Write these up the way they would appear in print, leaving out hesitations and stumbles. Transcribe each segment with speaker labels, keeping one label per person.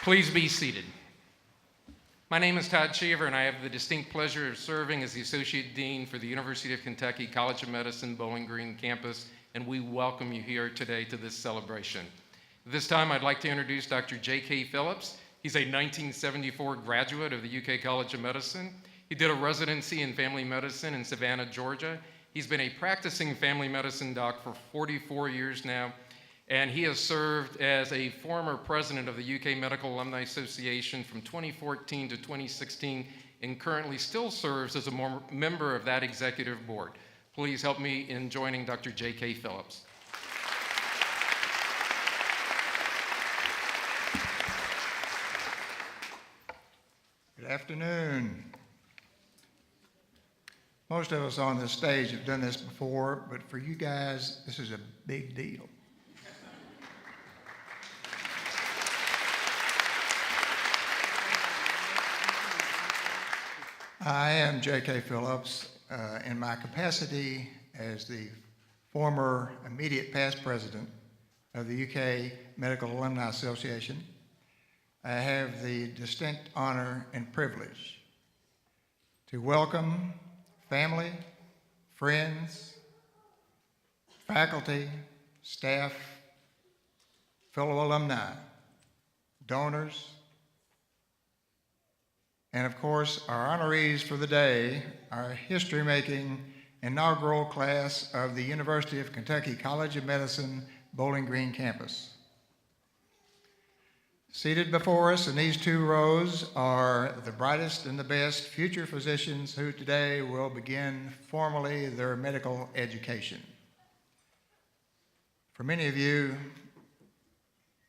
Speaker 1: Please be seated. My name is Todd Cheever, and I have the distinct pleasure of serving as the Associate Dean for the University of Kentucky College of Medicine Bowling Green campus, and we welcome you here today to this celebration. At this time, I'd like to introduce Dr. J.K. Phillips. He's a 1974 graduate of the UK College of Medicine. He did a residency in family medicine in Savannah, Georgia. He's been a practicing family medicine doc for 44 years now, and he has served as a former president of the UK Medical Alumni Association from 2014 to 2016, and currently still serves as a member of that executive board. Please help me in joining Dr. J.K. Phillips.
Speaker 2: Good afternoon. Most of us on this stage have done this before, but for you guys, this is a big deal. I am J.K. Phillips in my capacity as the former immediate past president of the UK Medical Alumni Association. I have the distinct honor and privilege to welcome family, friends, faculty, staff, fellow alumni, donors, and of course, our honorees for the day, our history-making inaugural class of the University of Kentucky College of Medicine Bowling Green campus. Seated before us in these two rows are the brightest and the best future physicians who today will begin formally their medical education. For many of you,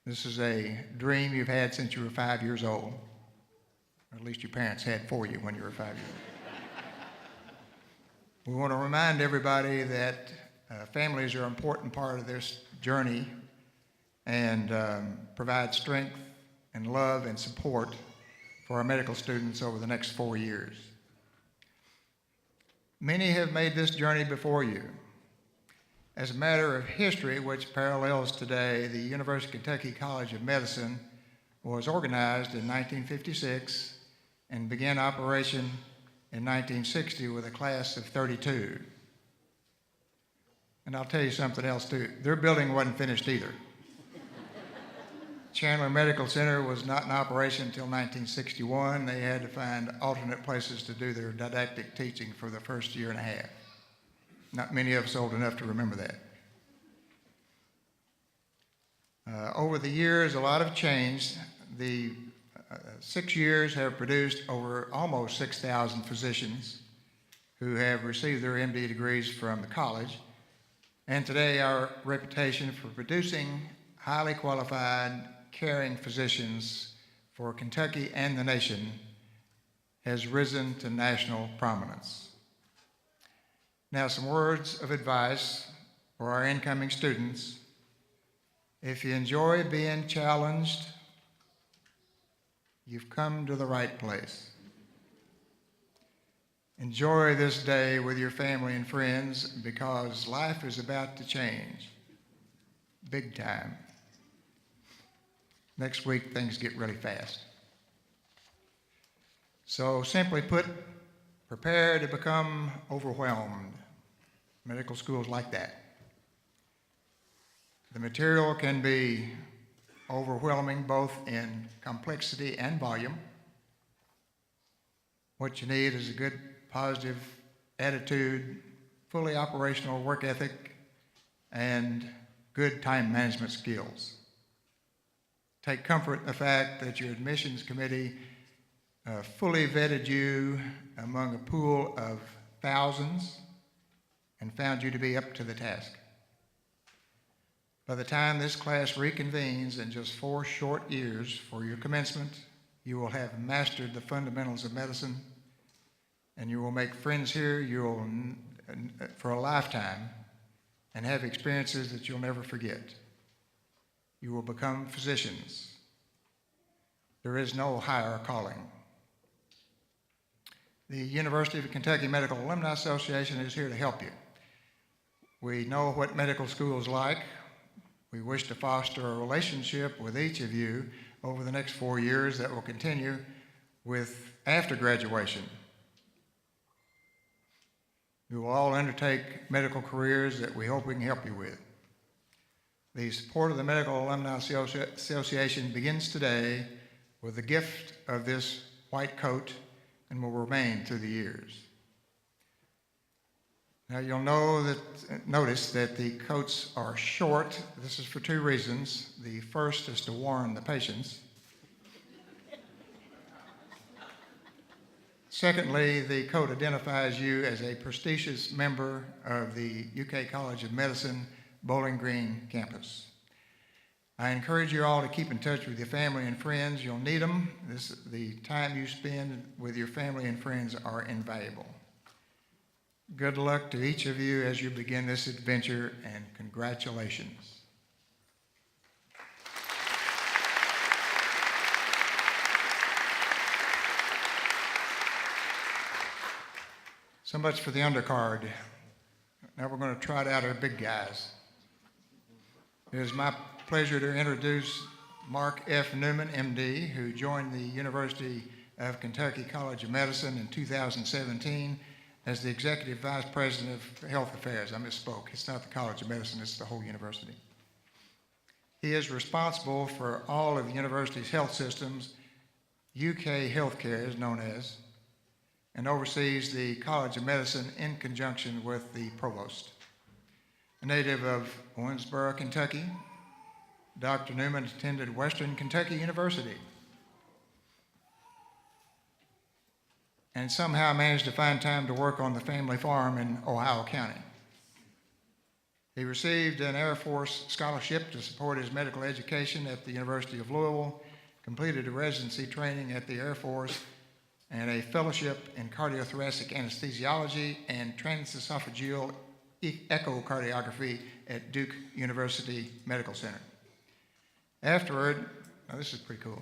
Speaker 2: this is a dream you've had since you were 5 years old. Or at least your parents had for you when you were 5 years old. We want to remind everybody that families are an important part of this journey and provide strength and love and support for our medical students over the next 4 years. Many have made this journey before you. As a matter of history, which parallels today, the University of Kentucky College of Medicine was organized in 1956 and began operation in 1960 with a class of 32. And I'll tell you something else too. Their building wasn't finished either. Chandler Medical Center was not in operation until 1961. They had to find alternate places to do their didactic teaching for the first year and a half. Not many of us old enough to remember that. Over the years, a lot have changed. The 6 years have produced over almost 6,000 physicians who have received their MD degrees from the college. And today, our reputation for producing highly qualified, caring physicians for Kentucky and the nation has risen to national prominence. Now, some words of advice for our incoming students. If you enjoy being challenged, you've come to the right place. Enjoy this day with your family and friends because life is about to change, big time. Next week, things get really fast. So simply put, prepare to become overwhelmed. Medical school's like that. The material can be overwhelming both in complexity and volume. What you need is a good, positive attitude, fully operational work ethic, and good time management skills. Take comfort in the fact that your admissions committee fully vetted you among a pool of thousands and found you to be up to the task. By the time this class reconvenes in just 4 short years for your commencement, you will have mastered the fundamentals of medicine, and you will make friends here for a lifetime and have experiences that you'll never forget. You will become physicians. There is no higher calling. The University of Kentucky Medical Alumni Association is here to help you. We know what medical school is like. We wish to foster a relationship with each of you over the next 4 years that will continue with after graduation. You will all undertake medical careers that we hope we can help you with. The support of the Medical Alumni Association begins today with the gift of this white coat and will remain through the years. Now you'll notice that the coats are short. This is for 2 reasons. The first is to warn the patients. Secondly, the coat identifies you as a prestigious member of the UK College of Medicine Bowling Green campus. I encourage you all to keep in touch with your family and friends. You'll need them. The time you spend with your family and friends are invaluable. Good luck to each of you as you begin this adventure, and congratulations. So much for the undercard. Now we're going to trot out our big guys. It is my pleasure to introduce Mark F. Newman, MD, who joined the University of Kentucky College of Medicine in 2017 as the Executive Vice President of Health Affairs. I misspoke. It's not the College of Medicine, it's the whole university. He is responsible for all of the university's health systems, UK Healthcare is known as, and oversees the College of Medicine in conjunction with the provost. A native of Owensboro, Kentucky, Dr. Newman attended Western Kentucky University and somehow managed to find time to work on the family farm in Ohio County. He received an Air Force scholarship to support his medical education at the University of Louisville, completed a residency training at the Air Force, and a fellowship in cardiothoracic anesthesiology and transesophageal echocardiography at Duke University Medical Center. Afterward, now this is pretty cool,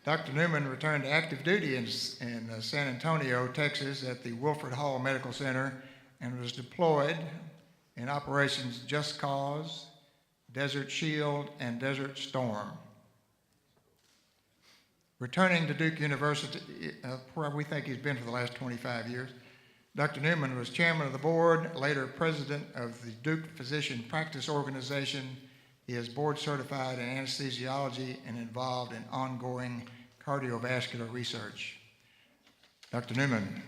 Speaker 2: Dr. Newman returned to active duty in San Antonio, Texas at the Wilford Hall Medical Center and was deployed in operations Just Cause, Desert Shield, and Desert Storm. Returning to Duke University, where we think he's been for the last 25 years, Dr. Newman was chairman of the board, later president of the Duke Physician Practice Organization. He is board certified in anesthesiology and involved in ongoing cardiovascular research. Dr. Newman.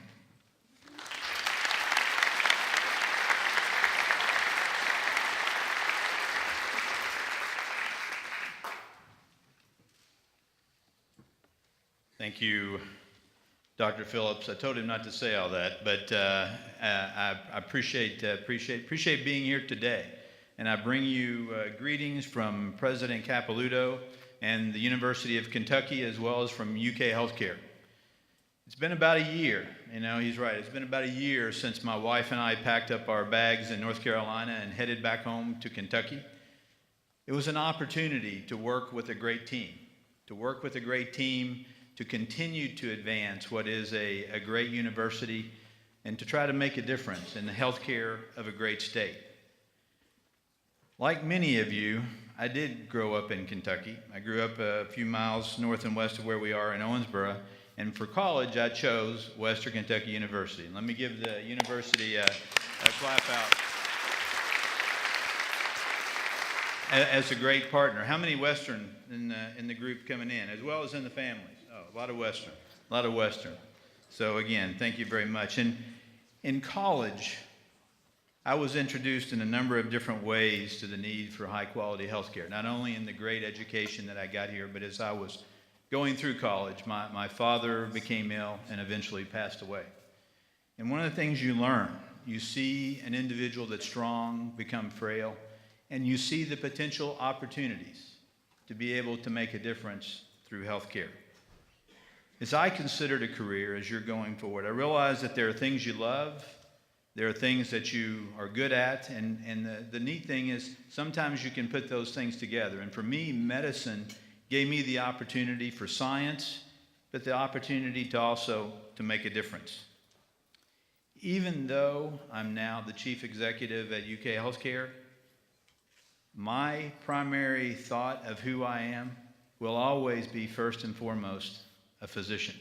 Speaker 3: Thank you, Dr. Phillips. I told him not to say all that, but I appreciate being here today. And I bring you greetings from President Capilouto and the University of Kentucky, as well as from UK Healthcare. It's been about a year, he's right. It's been about a year since my wife and I packed up our bags in North Carolina and headed back home to Kentucky. It was an opportunity to work with a great team, to continue to advance what is a great university and to try to make a difference in the healthcare of a great state. Like many of you, I did grow up in Kentucky. I grew up a few miles north and west of where we are in Owensboro, and for college I chose Western Kentucky University. And let me give the university a clap out as a great partner. How many Western in the group coming in, as well as in the families? Oh, a lot of Western. So again, thank you very much. And in college, I was introduced in a number of different ways to the need for high quality health care, not only in the great education that I got here, but as I was going through college, my father became ill and eventually passed away. And one of the things you learn, you see an individual that's strong become frail, and you see the potential opportunities to be able to make a difference through health care. As I considered a career as you're going forward, I realized that there are things you love, there are things that you are good at, and the neat thing is sometimes you can put those things together. And for me, medicine gave me the opportunity for science, but the opportunity to also to make a difference. Even though I'm now the chief executive at UK Healthcare, my primary thought of who I am will always be first and foremost a physician.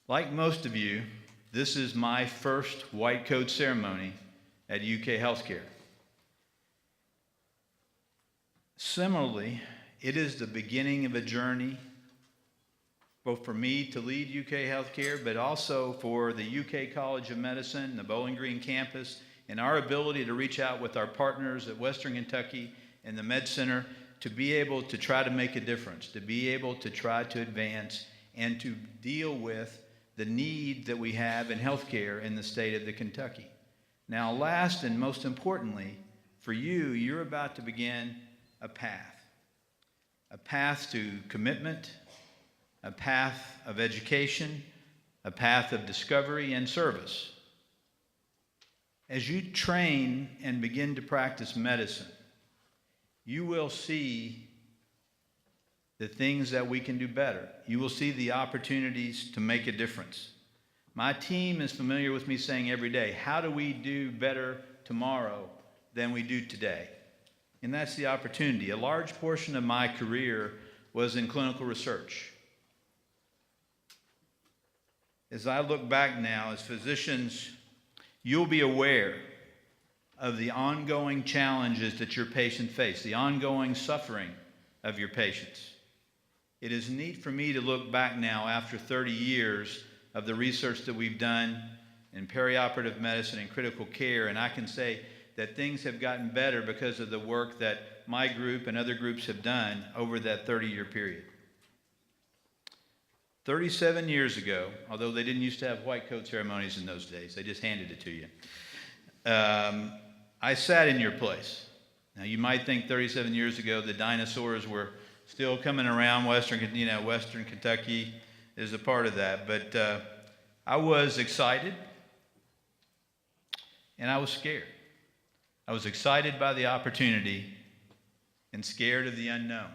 Speaker 3: Like most of you, this is my first white coat ceremony at UK Healthcare. Similarly, it is the beginning of a journey both for me to lead UK Healthcare, but also for the UK College of Medicine, the Bowling Green campus, and our ability to reach out with our partners at Western Kentucky and the Med Center to be able to try to make a difference, to be able to try to advance and to deal with the need that we have in healthcare in the state of the Kentucky. Now, last and most importantly, for you, you're about to begin a path to commitment, a path of education, a path of discovery and service. As you train and begin to practice medicine, you will see the things that we can do better. You will see the opportunities to make a difference. My team is familiar with me saying every day, how do we do better tomorrow than we do today? And that's the opportunity. A large portion of my career was in clinical research. As I look back now, as physicians, you'll be aware of the ongoing challenges that your patients face, the ongoing suffering of your patients. It is neat for me to look back now after 30 years of the research that we've done in perioperative medicine and critical care, and I can say that things have gotten better because of the work that my group and other groups have done over that 30-year period. 37 years ago, although they didn't used to have white coat ceremonies in those days, they just handed it to you. I sat in your place. Now, you might think 37 years ago the dinosaurs were still coming around. Western Kentucky is a part of that. But I was excited and I was scared. I was excited by the opportunity and scared of the unknown,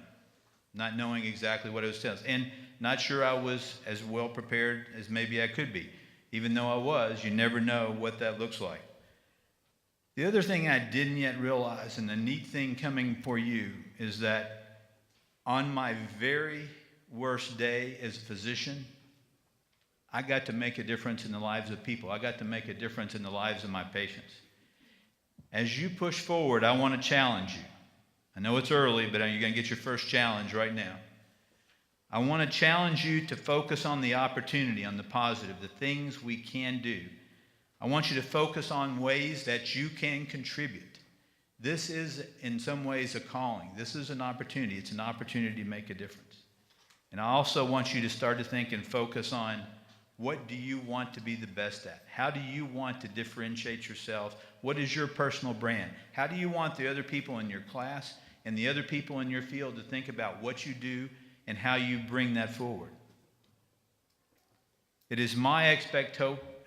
Speaker 3: not knowing exactly what it was telling us. And not sure I was as well prepared as maybe I could be. Even though I was, you never know what that looks like. The other thing I didn't yet realize, and the neat thing coming for you, is that on my very worst day as a physician, I got to make a difference in the lives of people. I got to make a difference in the lives of my patients. As you push forward, I want to challenge you. I know it's early, but you're going to get your first challenge right now. I want to challenge you to focus on the opportunity, on the positive, the things we can do. I want you to focus on ways that you can contribute. This is, in some ways, a calling. This is an opportunity. It's an opportunity to make a difference. And I also want you to start to think and focus on what do you want to be the best at? How do you want to differentiate yourself? What is your personal brand? How do you want the other people in your class and the other people in your field to think about what you do and how you bring that forward? It is my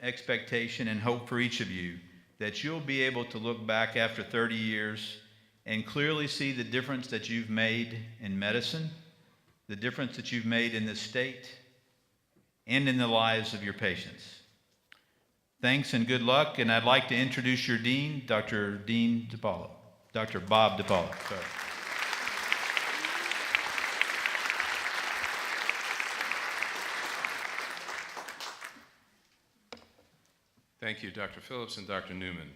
Speaker 3: expectation and hope for each of you that you'll be able to look back after 30 years and clearly see the difference that you've made in medicine, the difference that you've made in the state, and in the lives of your patients. Thanks and good luck, and I'd like to introduce your dean, Dr. Bob DiPaolo. Sorry.
Speaker 1: Thank you, Dr. Phillips and Dr. Newman.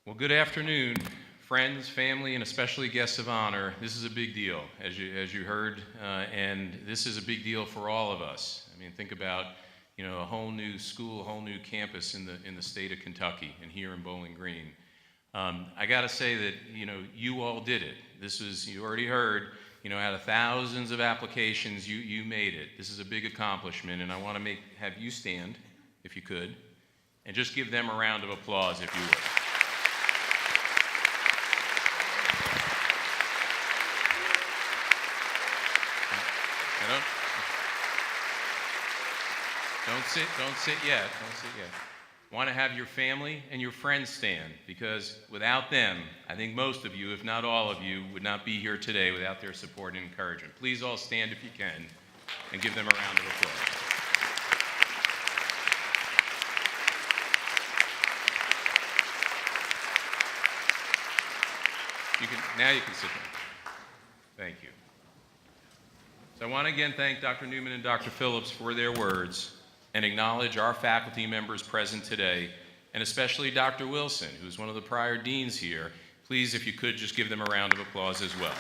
Speaker 1: Well, good afternoon, friends, family, and especially guests of honor. This is a big deal, as you heard, and this is a big deal for all of us. I mean, think about, a whole new school, a whole new campus in the state of Kentucky and here in Bowling Green. I got to say that, you all did it. This was, you already heard, out of thousands of applications, you made it. This is a big accomplishment, and I want to have you stand, if you could, and just give them a round of applause, if you would. Don't sit yet. Want to have your family and your friends stand, because without them, I think most of you, if not all of you, would not be here today without their support and encouragement. Please all stand if you can and give them a round of applause. Now you can sit down. Thank you. So I want to again thank Dr. Newman and Dr. Phillips for their words and acknowledge our faculty members present today, and especially Dr. Wilson, who's one of the prior deans here. Please, if you could, just give them a round of applause as well.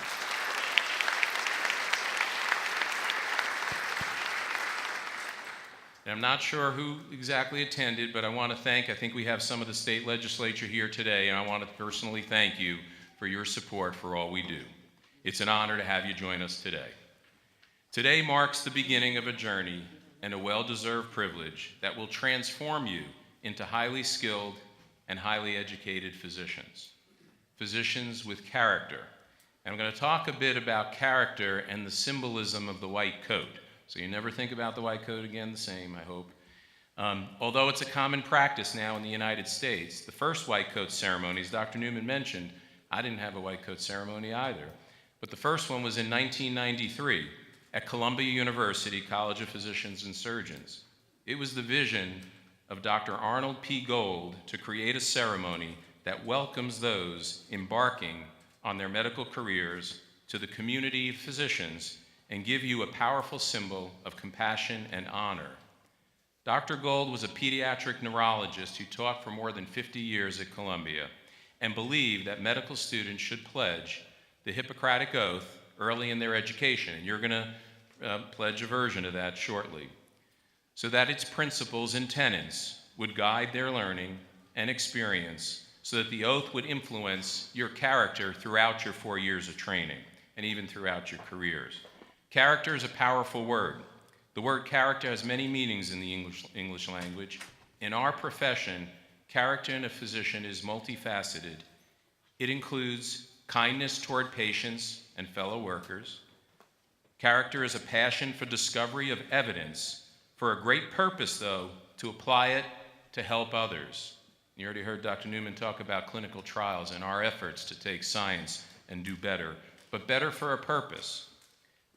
Speaker 1: And I'm not sure who exactly attended, but I want to thank, I think we have some of the state legislature here today, and I want to personally thank you for your support for all we do. It's an honor to have you join us today. Today marks the beginning of a journey and a well-deserved privilege that will transform you into highly skilled and highly educated physicians. Physicians with character. And I'm going to talk a bit about character and the symbolism of the white coat. So you never think about the white coat again the same, I hope. Although it's a common practice now in the United States, the first white coat ceremonies, Dr. Newman mentioned, I didn't have a white coat ceremony either, but the first one was in 1993 at Columbia University College of Physicians and Surgeons. It was the vision of Dr. Arnold P. Gold to create a ceremony that welcomes those embarking on their medical careers to the community of physicians and give you a powerful symbol of compassion and honor. Dr. Gold was a pediatric neurologist who taught for more than 50 years at Columbia and believed that medical students should pledge the Hippocratic Oath early in their education, and you're going to pledge a version of that shortly, so that its principles and tenets would guide their learning and experience, so that the oath would influence your character throughout your 4 years of training and even throughout your careers. Character is a powerful word. The word character has many meanings in the English language. In our profession, character in a physician is multifaceted. It includes kindness toward patients and fellow workers. Character is a passion for discovery of evidence, for a great purpose, though, to apply it to help others. You already heard Dr. Newman talk about clinical trials and our efforts to take science and do better, but better for a purpose.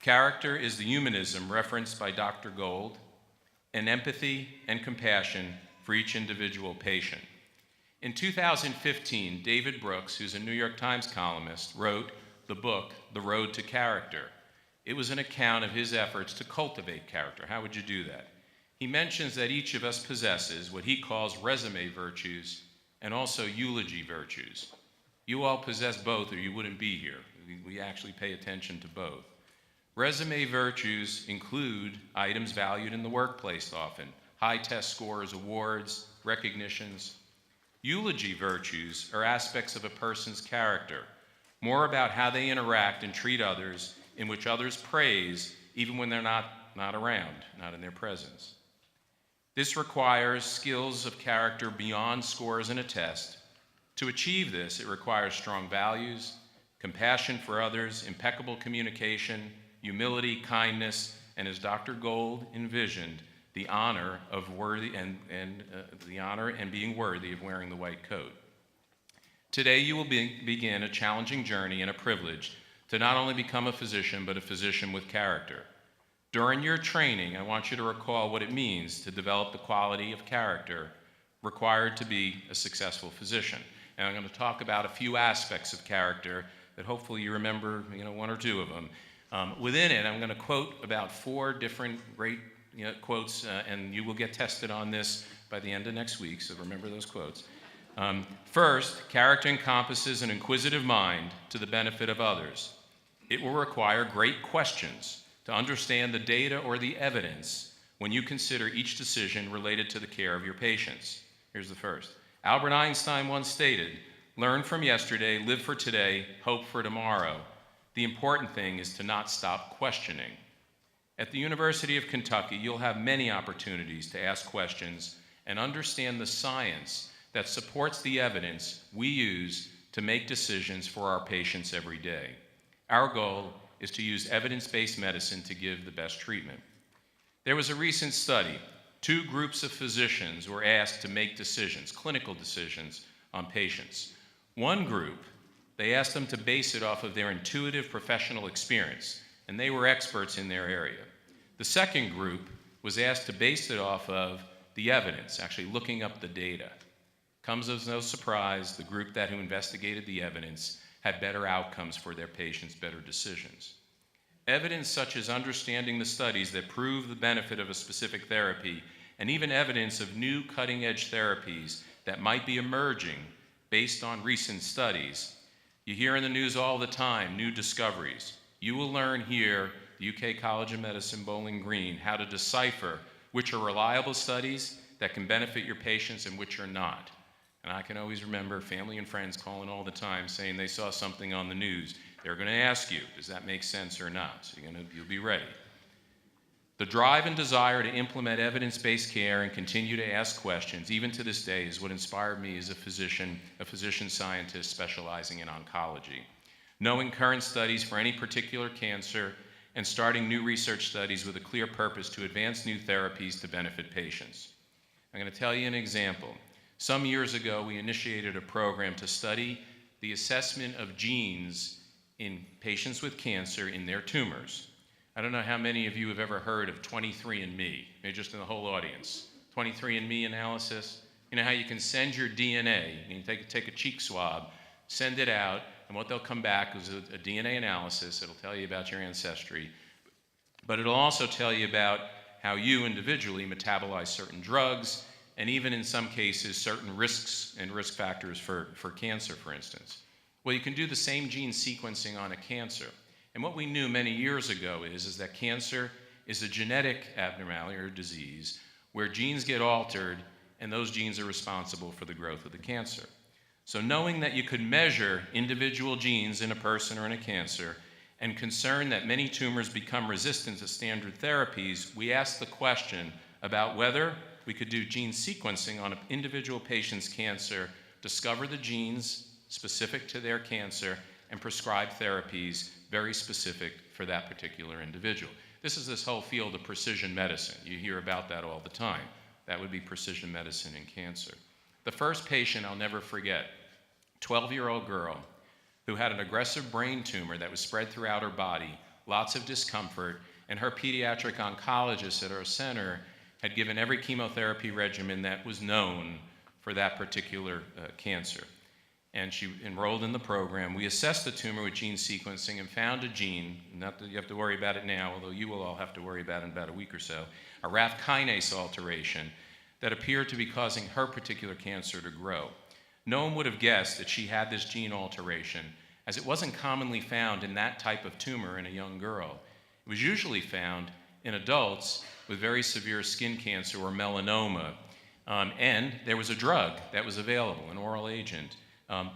Speaker 1: Character is the humanism referenced by Dr. Gold, and empathy and compassion for each individual patient. In 2015, David Brooks, who's a New York Times columnist, wrote the book, The Road to Character. It was an account of his efforts to cultivate character. How would you do that? He mentions that each of us possesses what he calls resume virtues and also eulogy virtues. You all possess both or you wouldn't be here. We actually pay attention to both. Resume virtues include items valued in the workplace often, high test scores, awards, recognitions. Eulogy virtues are aspects of a person's character, more about how they interact and treat others, in which others praise even when they're not around, not in their presence. This requires skills of character beyond scores in a test. To achieve this, it requires strong values, compassion for others, impeccable communication, humility, kindness, and as Dr. Gold envisioned, the honor of the honor and being worthy of wearing the white coat. Today, you will begin a challenging journey and a privilege to not only become a physician, but a physician with character. During your training, I want you to recall what it means to develop the quality of character required to be a successful physician. And I'm going to talk about a few aspects of character that hopefully you remember, one or two of them. Within it, I'm going to quote about 4 different great quotes, and you will get tested on this by the end of next week, so remember those quotes. First, character encompasses an inquisitive mind to the benefit of others. It will require great questions to understand the data or the evidence when you consider each decision related to the care of your patients. Here's the first. Albert Einstein once stated, "Learn from yesterday, live for today, hope for tomorrow. The important thing is to not stop questioning." At the University of Kentucky, you'll have many opportunities to ask questions and understand the science that supports the evidence we use to make decisions for our patients every day. Our goal is to use evidence-based medicine to give the best treatment. There was a recent study. 2 groups of physicians were asked to make decisions, clinical decisions, on patients. One group, they asked them to base it off of their intuitive professional experience, and they were experts in their area. The second group was asked to base it off of the evidence, actually looking up the data. Comes as no surprise, the group who investigated the evidence
Speaker 4: had better outcomes for their patients, better decisions. Evidence such as understanding the studies that prove the benefit of a specific therapy, and even evidence of new cutting-edge therapies that might be emerging based on recent studies. You hear in the news all the time, new discoveries. You will learn here, the UK College of Medicine, Bowling Green, how to decipher which are reliable studies that can benefit your patients and which are not. And I can always remember family and friends calling all the time saying they saw something on the news. They're going to ask you, does that make sense or not? So you'll be ready. The drive and desire to implement evidence-based care and continue to ask questions, even to this day, is what inspired me as a physician scientist specializing in oncology. Knowing current studies for any particular cancer and starting new research studies with a clear purpose to advance new therapies to benefit patients. I'm going to tell you an example. Some years ago, we initiated a program to study the assessment of genes in patients with cancer in their tumors. I don't know how many of you have ever heard of 23andMe, maybe just in the whole audience. 23andMe analysis. You know how you can send your DNA, you can take a cheek swab, send it out, and what they'll come back is a DNA analysis. It'll tell you about your ancestry, but it'll also tell you about how you individually metabolize certain drugs, and even in some cases, certain risks and risk factors for cancer, for instance. Well, you can do the same gene sequencing on a cancer. And what we knew many years ago is that cancer is a genetic abnormality or disease where genes get altered, and those genes are responsible for the growth of the cancer. So knowing that you could measure individual genes in a person or in a cancer, and concerned that many tumors become resistant to standard therapies, we asked the question about whether we could do gene sequencing on an individual patient's cancer, discover the genes specific to their cancer, and prescribe therapies very specific for that particular individual. This is this whole field of precision medicine. You hear about that all the time. That would be precision medicine in cancer. The first patient I'll never forget, 12-year-old girl who had an aggressive brain tumor that was spread throughout her body, lots of discomfort, and her pediatric oncologist at our center had given every chemotherapy regimen that was known for that particular cancer. And she enrolled in the program. We assessed the tumor with gene sequencing and found a gene, not that you have to worry about it now, although you will all have to worry about it in about a week or so, a RAF kinase alteration that appeared to be causing her particular cancer to grow. No one would have guessed that she had this gene alteration, as it wasn't commonly found in that type of tumor in a young girl. It was usually found in adults with very severe skin cancer or melanoma, and there was a drug that was available, an oral agent,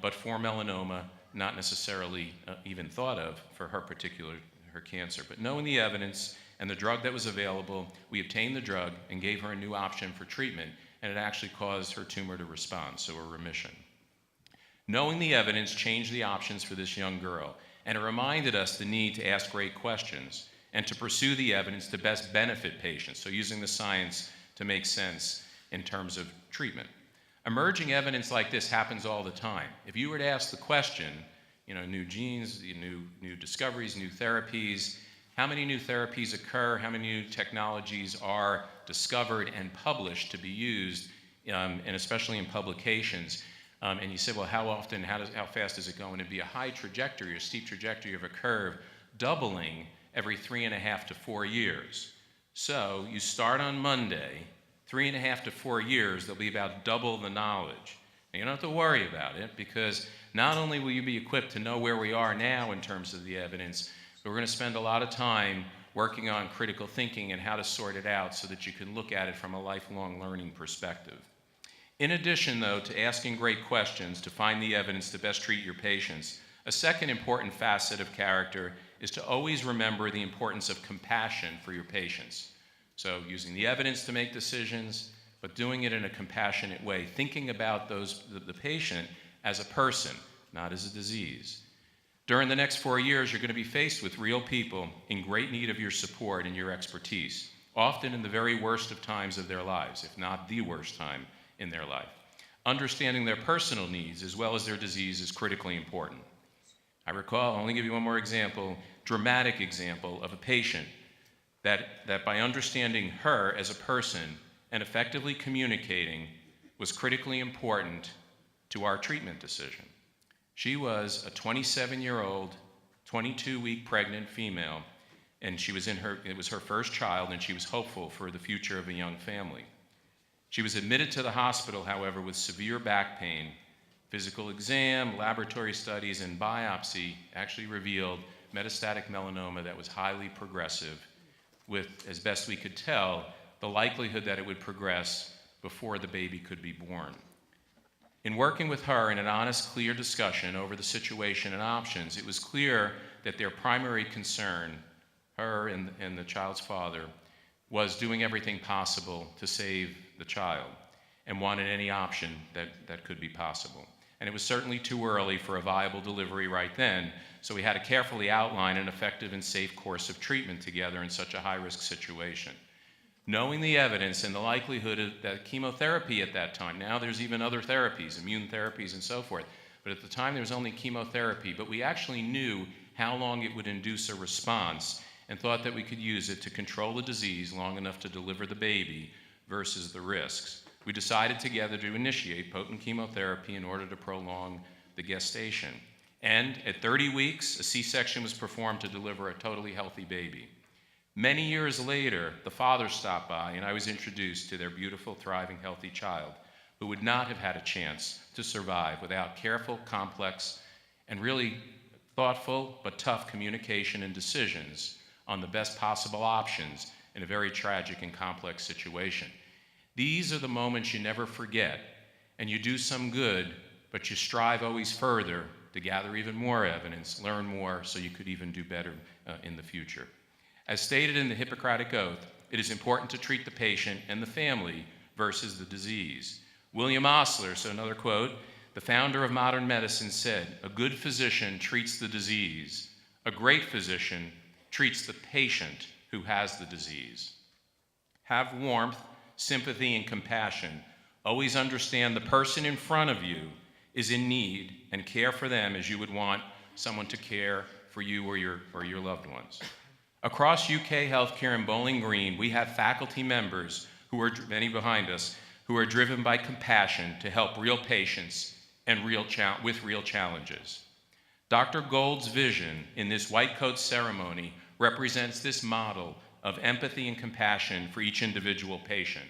Speaker 4: but for melanoma, not necessarily even thought of for her cancer. But knowing the evidence and the drug that was available, we obtained the drug and gave her a new option for treatment, and it actually caused her tumor to respond, so a remission. Knowing the evidence changed the options for this young girl, and it reminded us the need to ask great questions and to pursue the evidence to best benefit patients, so using the science to make sense in terms of treatment. Emerging evidence like this happens all the time. If you were to ask the question, new genes, new discoveries, new therapies, how many new therapies occur, how many new technologies are discovered and published to be used, and especially in publications, and you say, well, how often, how fast is it going to be? A high trajectory, a steep trajectory of a curve, doubling every 3.5 to 4 years. So you start on Monday, 3.5 to 4 years, there'll be about double the knowledge. And you don't have to worry about it, because not only will you be equipped to know where we are now in terms of the evidence, but we're going to spend a lot of time working on critical thinking and how to sort it out so that you can look at it from a lifelong learning perspective. In addition, though, to asking great questions to find the evidence to best treat your patients, a second important facet of character is to always remember the importance of compassion for your patients. So using the evidence to make decisions, but doing it in a compassionate way, thinking about the patient as a person, not as a disease. During the next 4 years, you're going to be faced with real people in great need of your support and your expertise, often in the very worst of times of their lives, if not the worst time in their life. Understanding their personal needs as well as their disease is critically important. I recall, I'll only give you one more example, dramatic example of a patient that by understanding her as a person and effectively communicating was critically important to our treatment decision. She was a 27-year-old, 22-week pregnant female, and it was her first child, and she was hopeful for the future of a young family. She was admitted to the hospital, however, with severe back pain. Physical exam, laboratory studies, and biopsy actually revealed metastatic melanoma that was highly progressive, with, as best we could tell, the likelihood that it would progress before the baby could be born. In working with her in an honest, clear discussion over the situation and options, it was clear that their primary concern, her and the child's father, was doing everything possible to save the child and wanted any option that could be possible. And it was certainly too early for a viable delivery right then, so we had to carefully outline an effective and safe course of treatment together in such a high-risk situation. Knowing the evidence and the likelihood of that chemotherapy at that time, now there's even other therapies, immune therapies and so forth, but at the time there was only chemotherapy, but we actually knew how long it would induce a response and thought that we could use it to control the disease long enough to deliver the baby versus the risks. We decided together to initiate potent chemotherapy in order to prolong the gestation. And at 30 weeks, a C-section was performed to deliver a totally healthy baby. Many years later, the father stopped by, and I was introduced to their beautiful, thriving, healthy child, who would not have had a chance to survive without careful, complex, and really thoughtful but tough communication and decisions on the best possible options in a very tragic and complex situation. These are the moments you never forget, and you do some good, but you strive always further to gather even more evidence, learn more, so you could even do better in the future. As stated in the Hippocratic Oath, it is important to treat the patient and the family versus the disease. William Osler, so another quote, the founder of modern medicine, said, "A good physician treats the disease. A great physician treats the patient who has the disease." Have warmth, sympathy, and compassion. Always understand the person in front of you is in need and care for them as you would want someone to care for you or your loved ones. Across UK Healthcare in Bowling Green, we have faculty members, who are many behind us, who are driven by compassion to help real patients and with real challenges. Dr. Gold's vision in this white coat ceremony represents this model of empathy and compassion for each individual patient.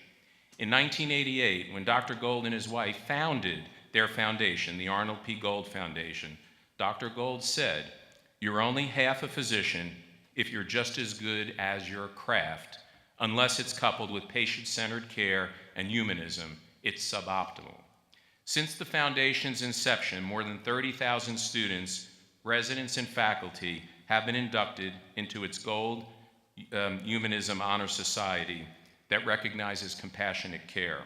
Speaker 4: In 1988, when Dr. Gold and his wife founded their foundation, the Arnold P. Gold Foundation, Dr. Gold said, "You're only half a physician if you're just as good as your craft. Unless it's coupled with patient-centered care and humanism, it's suboptimal." Since the foundation's inception, more than 30,000 students, residents, and faculty have been inducted into its Gold Humanism Honor Society that recognizes compassionate care.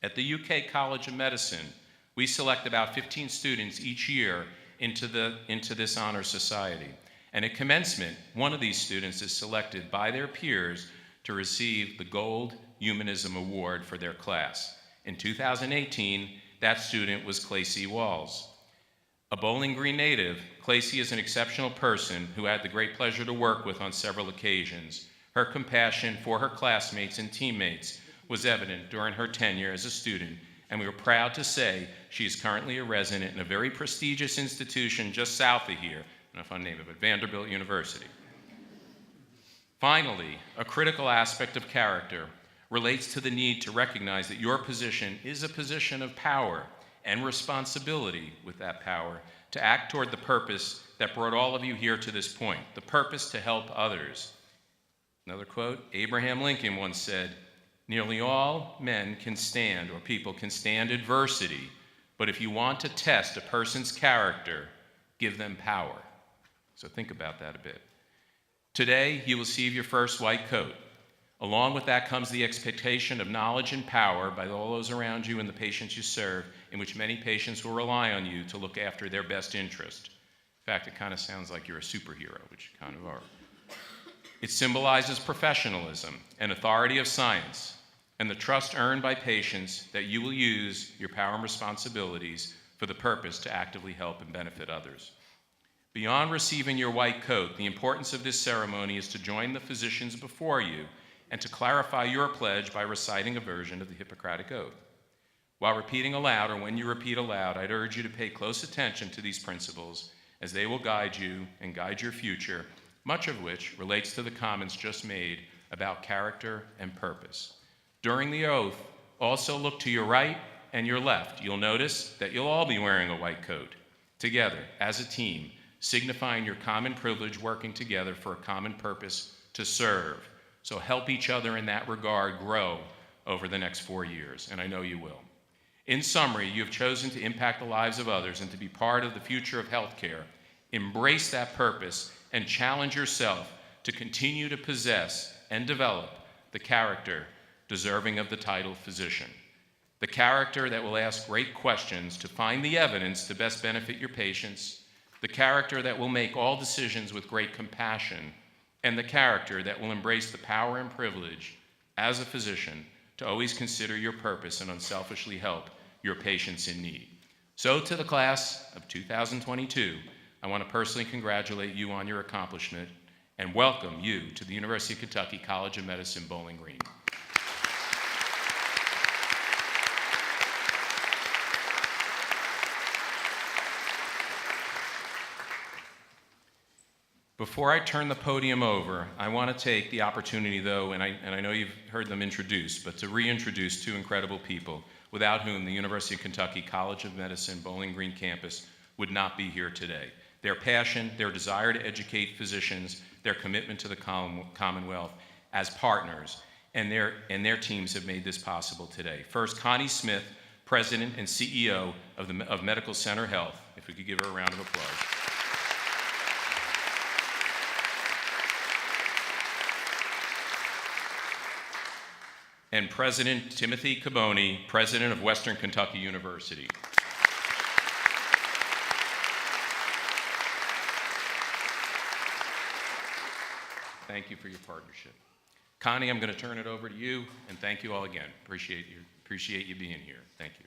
Speaker 4: At the UK College of Medicine, we select about 15 students each year into this honor society. And at commencement, one of these students is selected by their peers to receive the Gold Humanism Award for their class. In 2018, that student was Clacy Walls. A Bowling Green native, Clacy is an exceptional person who I had the great pleasure to work with on several occasions. Her compassion for her classmates and teammates was evident during her tenure as a student, and we are proud to say she is currently a resident in a very prestigious institution just south of here, I don't know if I name it, but Vanderbilt University. Finally, a critical aspect of character relates to the need to recognize that your position is a position of power and responsibility with that power to act toward the purpose that brought all of you here to this point, the purpose to help others. Another quote, Abraham Lincoln once said, "Nearly all men can stand, or people can stand adversity, but if you want to test a person's character, give them power." So think about that a bit. Today, you will receive your first white coat. Along with that comes the expectation of knowledge and power by all those around you and the patients you serve, in which many patients will rely on you to look after their best interest. In fact, it kind of sounds like you're a superhero, which you kind of are. It symbolizes professionalism and authority of science, and the trust earned by patients that you will use your power and responsibilities for the purpose to actively help and benefit others. Beyond receiving your white coat, the importance of this ceremony is to join the physicians before you and to clarify your pledge by reciting a version of the Hippocratic Oath. While repeating aloud, or when you repeat aloud, I'd urge you to pay close attention to these principles as they will guide you and guide your future, much of which relates to the comments just made about character and purpose. During the oath, also look to your right and your left. You'll notice that you'll all be wearing a white coat, together as a team, signifying your common privilege working together for a common purpose to serve. So help each other in that regard grow over the next 4 years, and I know you will. In summary, you have chosen to impact the lives of others and to be part of the future of healthcare. Embrace that purpose and challenge yourself to continue to possess and develop the character deserving of the title physician. The character that will ask great questions to find the evidence to best benefit your patients, the character that will make all decisions with great compassion, and the character that will embrace the power and privilege as a physician to always consider your purpose and unselfishly help your patients in need. So to the class of 2022, I want to personally congratulate you on your accomplishment and welcome you to the University of Kentucky College of Medicine, Bowling Green. Before I turn the podium over, I want to take the opportunity, though, and I know you've heard them introduced, but to reintroduce two incredible people without whom the University of Kentucky College of Medicine Bowling Green campus would not be here today. Their passion, their desire to educate physicians, their commitment to the Commonwealth as partners, and their teams have made this possible today. First, Connie Smith, President and CEO of Medical Center Health. If we could give her a round of applause. And President Timothy Caboni, President of Western Kentucky University. Thank you for your partnership. Connie, I'm going to turn it over to you, and thank you all again. Appreciate you being here. Thank you.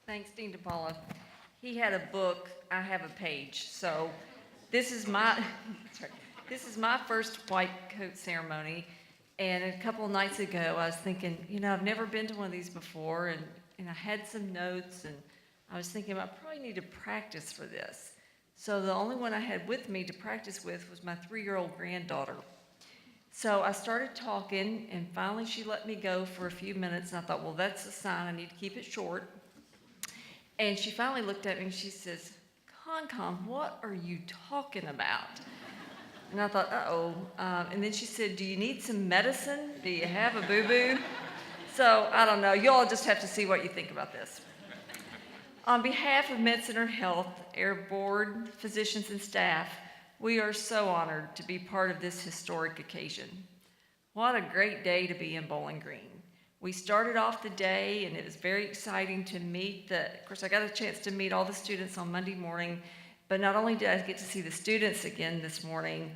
Speaker 5: Thanks, Dean DePaula. He had a book, I have a page. So this is my first white coat ceremony. And a couple of nights ago, I was thinking, I've never been to one of these before, and I had some notes, and I was thinking I probably need to practice for this. So the only one I had with me to practice with was my 3-year-old granddaughter. So I started talking, and finally she let me go for a few minutes, and I thought, well, that's a sign I need to keep it short. And she finally looked at me and she says, Con, what are you talking about? And I thought, uh-oh. And then she said, do you need some medicine? Do you have a boo-boo? So I don't know. You all just have to see what you think about this. On behalf of MedCenter Health, our board, physicians, and staff, we are so honored to be part of this historic occasion. What a great day to be in Bowling Green. We started off the day, and it was very exciting to meet of course, I got a chance to meet all the students on Monday morning, but not only did I get to see the students again this morning,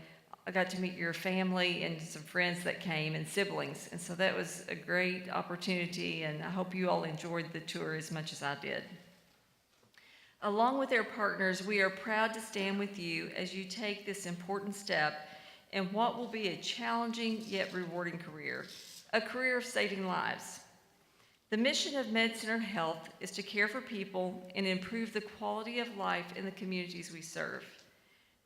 Speaker 5: I got to meet your family and some friends that came and siblings, and so that was a great opportunity, and I hope you all enjoyed the tour as much as I did. Along with our partners, we are proud to stand with you as you take this important step in what will be a challenging yet rewarding career, a career of saving lives. The mission of MedCenter Health is to care for people and improve the quality of life in the communities we serve.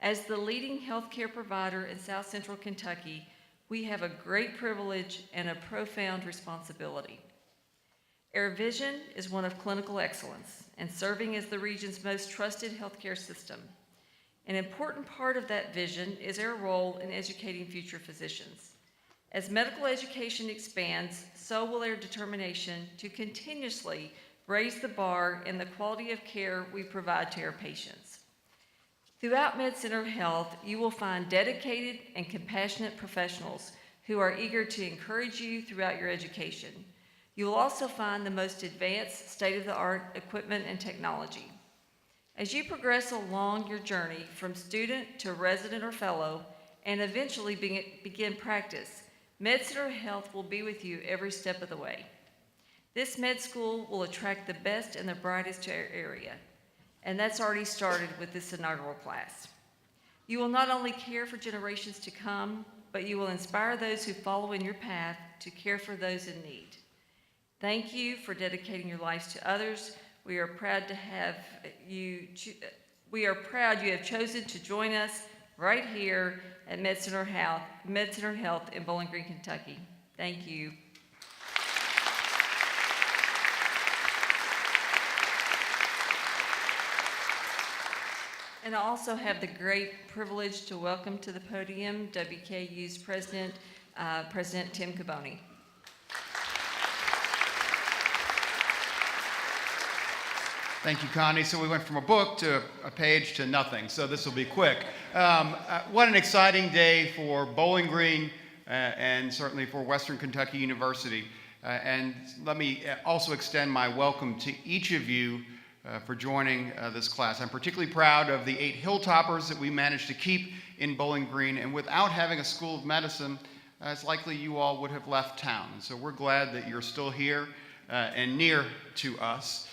Speaker 5: As the leading healthcare provider in South Central Kentucky, we have a great privilege and a profound responsibility. Our vision is one of clinical excellence and serving as the region's most trusted healthcare system. An important part of that vision is our role in educating future physicians. As medical education expands, so will our determination to continuously raise the bar in the quality of care we provide to our patients. Throughout MedCenter Health, you will find dedicated and compassionate professionals who are eager to encourage you throughout your education. You will also find the most advanced state-of-the-art equipment and technology. As you progress along your journey from student to resident or fellow, and eventually begin practice, MedCenter Health will be with you every step of the way. This med school will attract the best and the brightest to our area, and that's already started with this inaugural class. You will not only care for generations to come, but you will inspire those who follow in your path to care for those in need. Thank you for dedicating your lives to others. We are proud you have chosen to join us right here at MedCenter Health in Bowling Green, Kentucky. Thank you. And I also have the great privilege to welcome to the podium WKU's President Tim Caboni.
Speaker 6: Thank you, Connie. So we went from a book to a page to nothing, so this will be quick. What an exciting day for Bowling Green and certainly for Western Kentucky University. And let me also extend my welcome to each of you for joining this class. I'm particularly proud of the 8 Hilltoppers that we managed to keep in Bowling Green, and without having a School of Medicine, it's likely you all would have left town. And so we're glad that you're still here and near to us.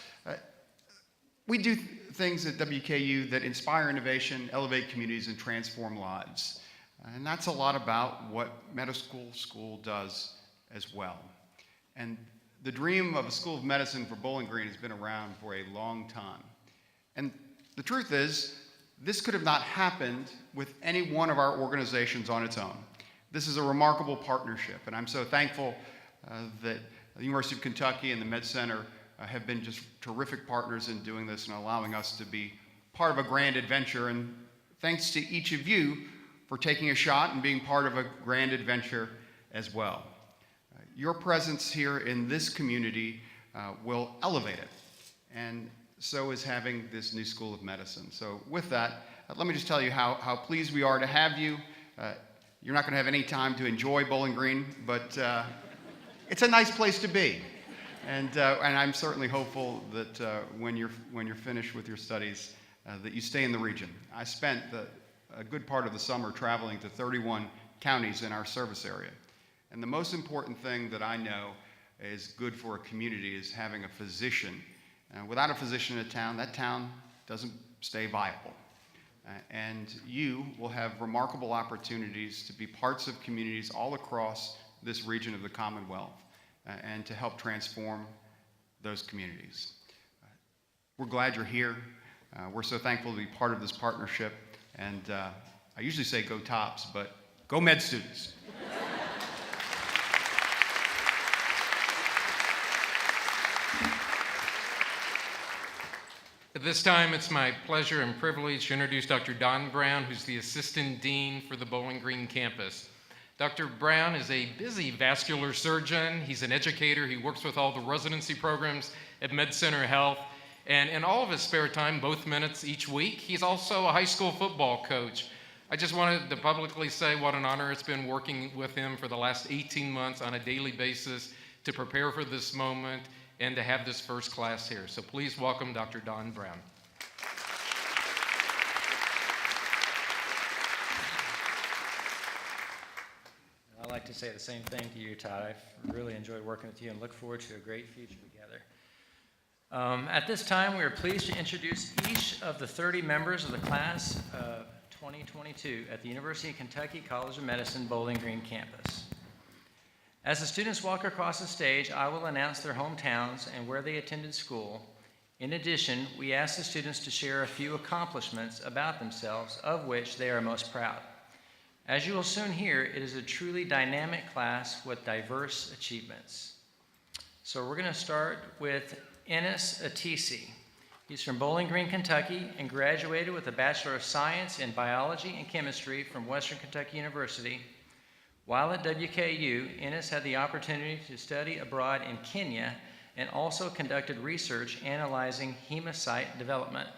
Speaker 6: We do things at WKU that inspire innovation, elevate communities, and transform lives. And that's a lot about what medical school does as well. And the dream of a School of Medicine for Bowling Green has been around for a long time. And the truth is, this could have not happened with any one of our organizations on its own. This is a remarkable partnership, and I'm so thankful that the University of Kentucky and the Med Center have been just terrific partners in doing this and allowing us to be part of a grand adventure. And thanks to each of you for taking a shot and being part of a grand adventure as well. Your presence here in this community will elevate it, and so is having this new School of Medicine. So with that, let me just tell you how pleased we are to have you. You're not going to have any time to enjoy Bowling Green, but it's a nice place to be. And I'm certainly hopeful that when you're finished with your studies, that you stay in the region. I spent a good part of the summer traveling to 31 counties in our service area. And the most important thing that I know is good for a community is having a physician. Without a physician in a town, that town doesn't stay viable. And you will have remarkable opportunities to be parts of communities all across this region of the Commonwealth and to help transform those communities. We're glad you're here. We're so thankful to be part of this partnership. And I usually say go Tops, but go med students.
Speaker 1: At this time, it's my pleasure and privilege to introduce Dr. Don Brown, who's the Assistant Dean for the Bowling Green campus. Dr. Brown is a busy vascular surgeon. He's an educator. He works with all the residency programs at MedCenter Health. And in all of his spare time, both minutes each week, he's also a high school football coach. I just wanted to publicly say what an honor it's been working with him for the last 18 months on a daily basis to prepare for this moment and to have this first class here. So please welcome Dr. Don Brown.
Speaker 7: I'd like to say the same thing to you, Todd. I've really enjoyed working with you and look forward to a great future together. At this time, we are pleased to introduce each of the 30 members of the class of 2022 at the University of Kentucky College of Medicine Bowling Green campus. As the students walk across the stage, I will announce their hometowns and where they attended school. In addition, we ask the students to share a few accomplishments about themselves of which they are most proud. As you will soon hear, it is a truly dynamic class with diverse achievements. So we're going to start with Enes Atisi. He's from Bowling Green, Kentucky, and graduated with a Bachelor of Science in Biology and Chemistry from Western Kentucky University. While at WKU, Enes had the opportunity to study abroad in Kenya and also conducted research analyzing hemocyte development.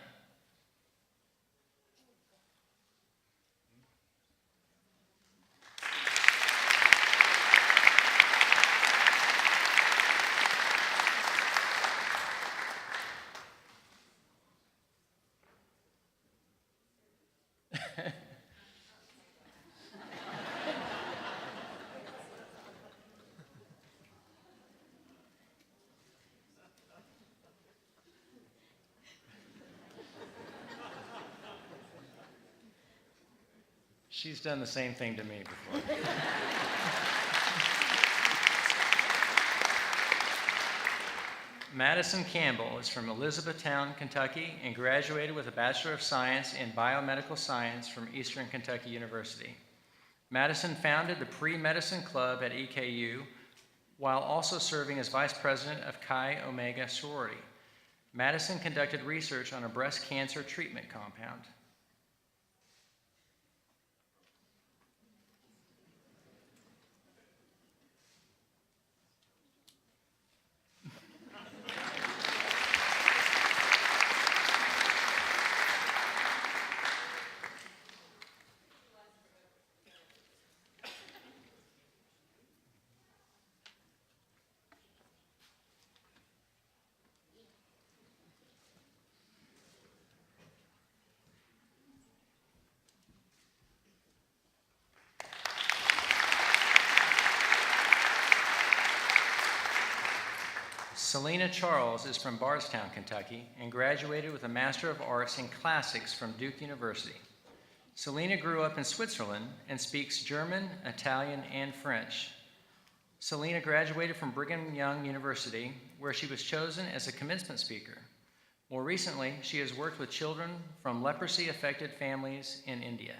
Speaker 7: She's done the same thing to me before. Madison Campbell is from Elizabethtown, Kentucky, and graduated with a Bachelor of Science in Biomedical Science from Eastern Kentucky University. Madison founded the Pre-Medicine Club at EKU while also serving as vice president of Chi Omega sorority. Madison conducted research on a breast cancer treatment compound. Selena Charles is from Bardstown, Kentucky, and graduated with a Master of Arts in Classics from Duke University. Selena grew up in Switzerland and speaks German, Italian, and French. Selena graduated from Brigham Young University, where she was chosen as a commencement speaker. More recently, she has worked with children from leprosy-affected families in India.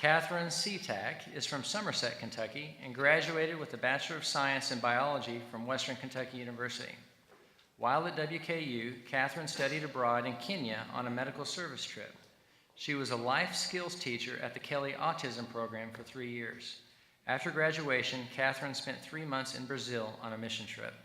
Speaker 7: Catherine Seatack is from Somerset, Kentucky, and graduated with a Bachelor of Science in Biology from Western Kentucky University. While at WKU, Catherine studied abroad in Kenya on a medical service trip. She was a life skills teacher at the Kelly Autism Program for 3 years. After graduation, Catherine spent 3 months in Brazil on a mission trip.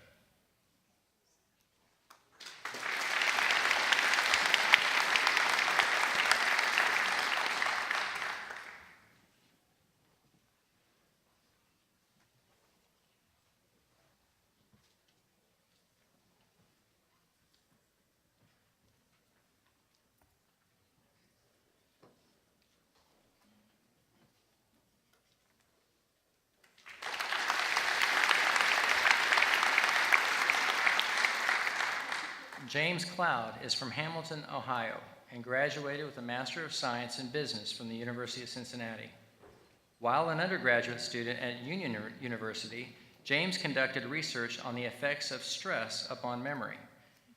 Speaker 7: James Cloud is from Hamilton, Ohio, and graduated with a Master of Science in Business from the University of Cincinnati. While an undergraduate student at Union University, James conducted research on the effects of stress upon memory.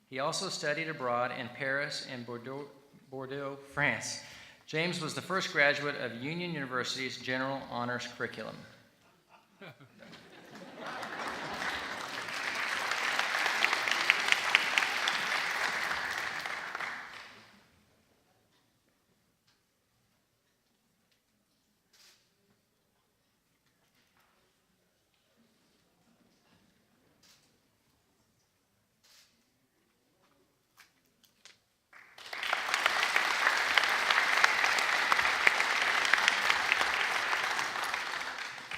Speaker 7: He also studied abroad in Paris and Bordeaux, France. James was the first graduate of Union University's General Honors Curriculum.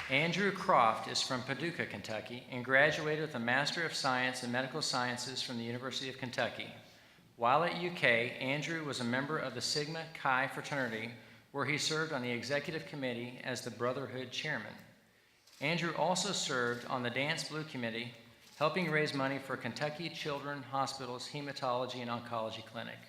Speaker 7: Andrew Croft is from Paducah, Kentucky, and graduated with a Master of Science in Medical Sciences from the University of Kentucky. While at UK, Andrew was a member of the Sigma Chi fraternity, where he served on the executive committee as the Brotherhood chairman. Andrew also served on the Dance Blue Committee, helping raise money for Kentucky Children's Hospital's Hematology and Oncology Clinic.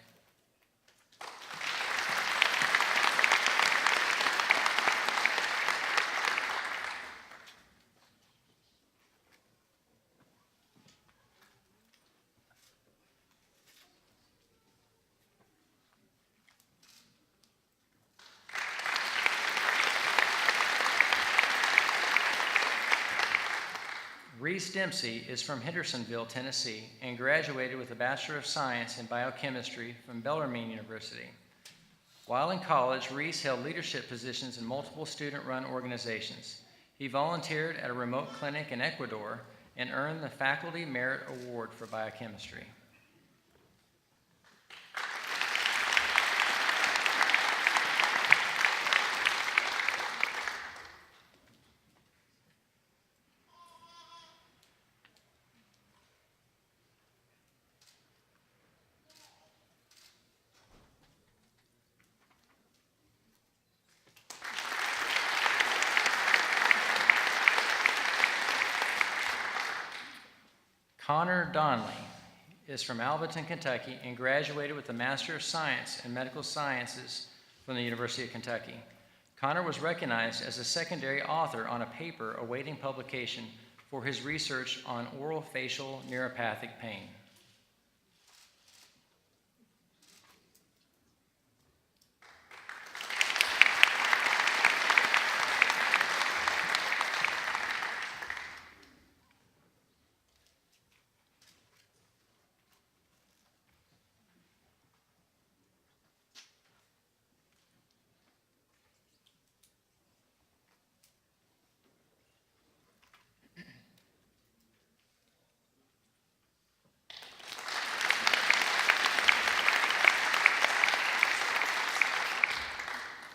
Speaker 7: Reese Dempsey is from Hendersonville, Tennessee, and graduated with a Bachelor of Science in Biochemistry from Bellarmine University. While in college, Reese held leadership positions in multiple student-run organizations. He volunteered at a remote clinic in Ecuador and earned the Faculty Merit Award for Biochemistry. Connor Donnelly is from Alberton, Kentucky, and graduated with a Master of Science in Medical Sciences from the University of Kentucky. Connor was recognized as a secondary author on a paper awaiting publication for his research on oral facial neuropathic pain.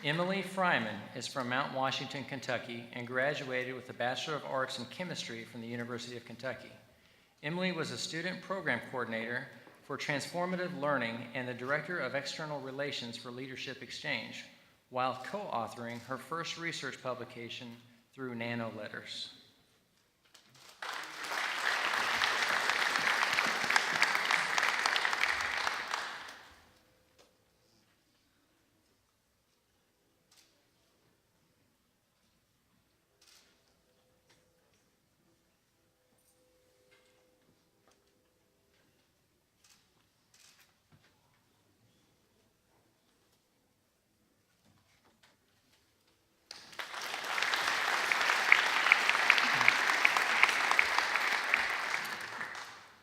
Speaker 7: Emily Fryman is from Mount Washington, Kentucky, and graduated with a Bachelor of Arts in Chemistry from the University of Kentucky. Emily was a student program coordinator for transformative learning and the director of external relations for Leadership Exchange, while co-authoring her first research publication through Nano Letters.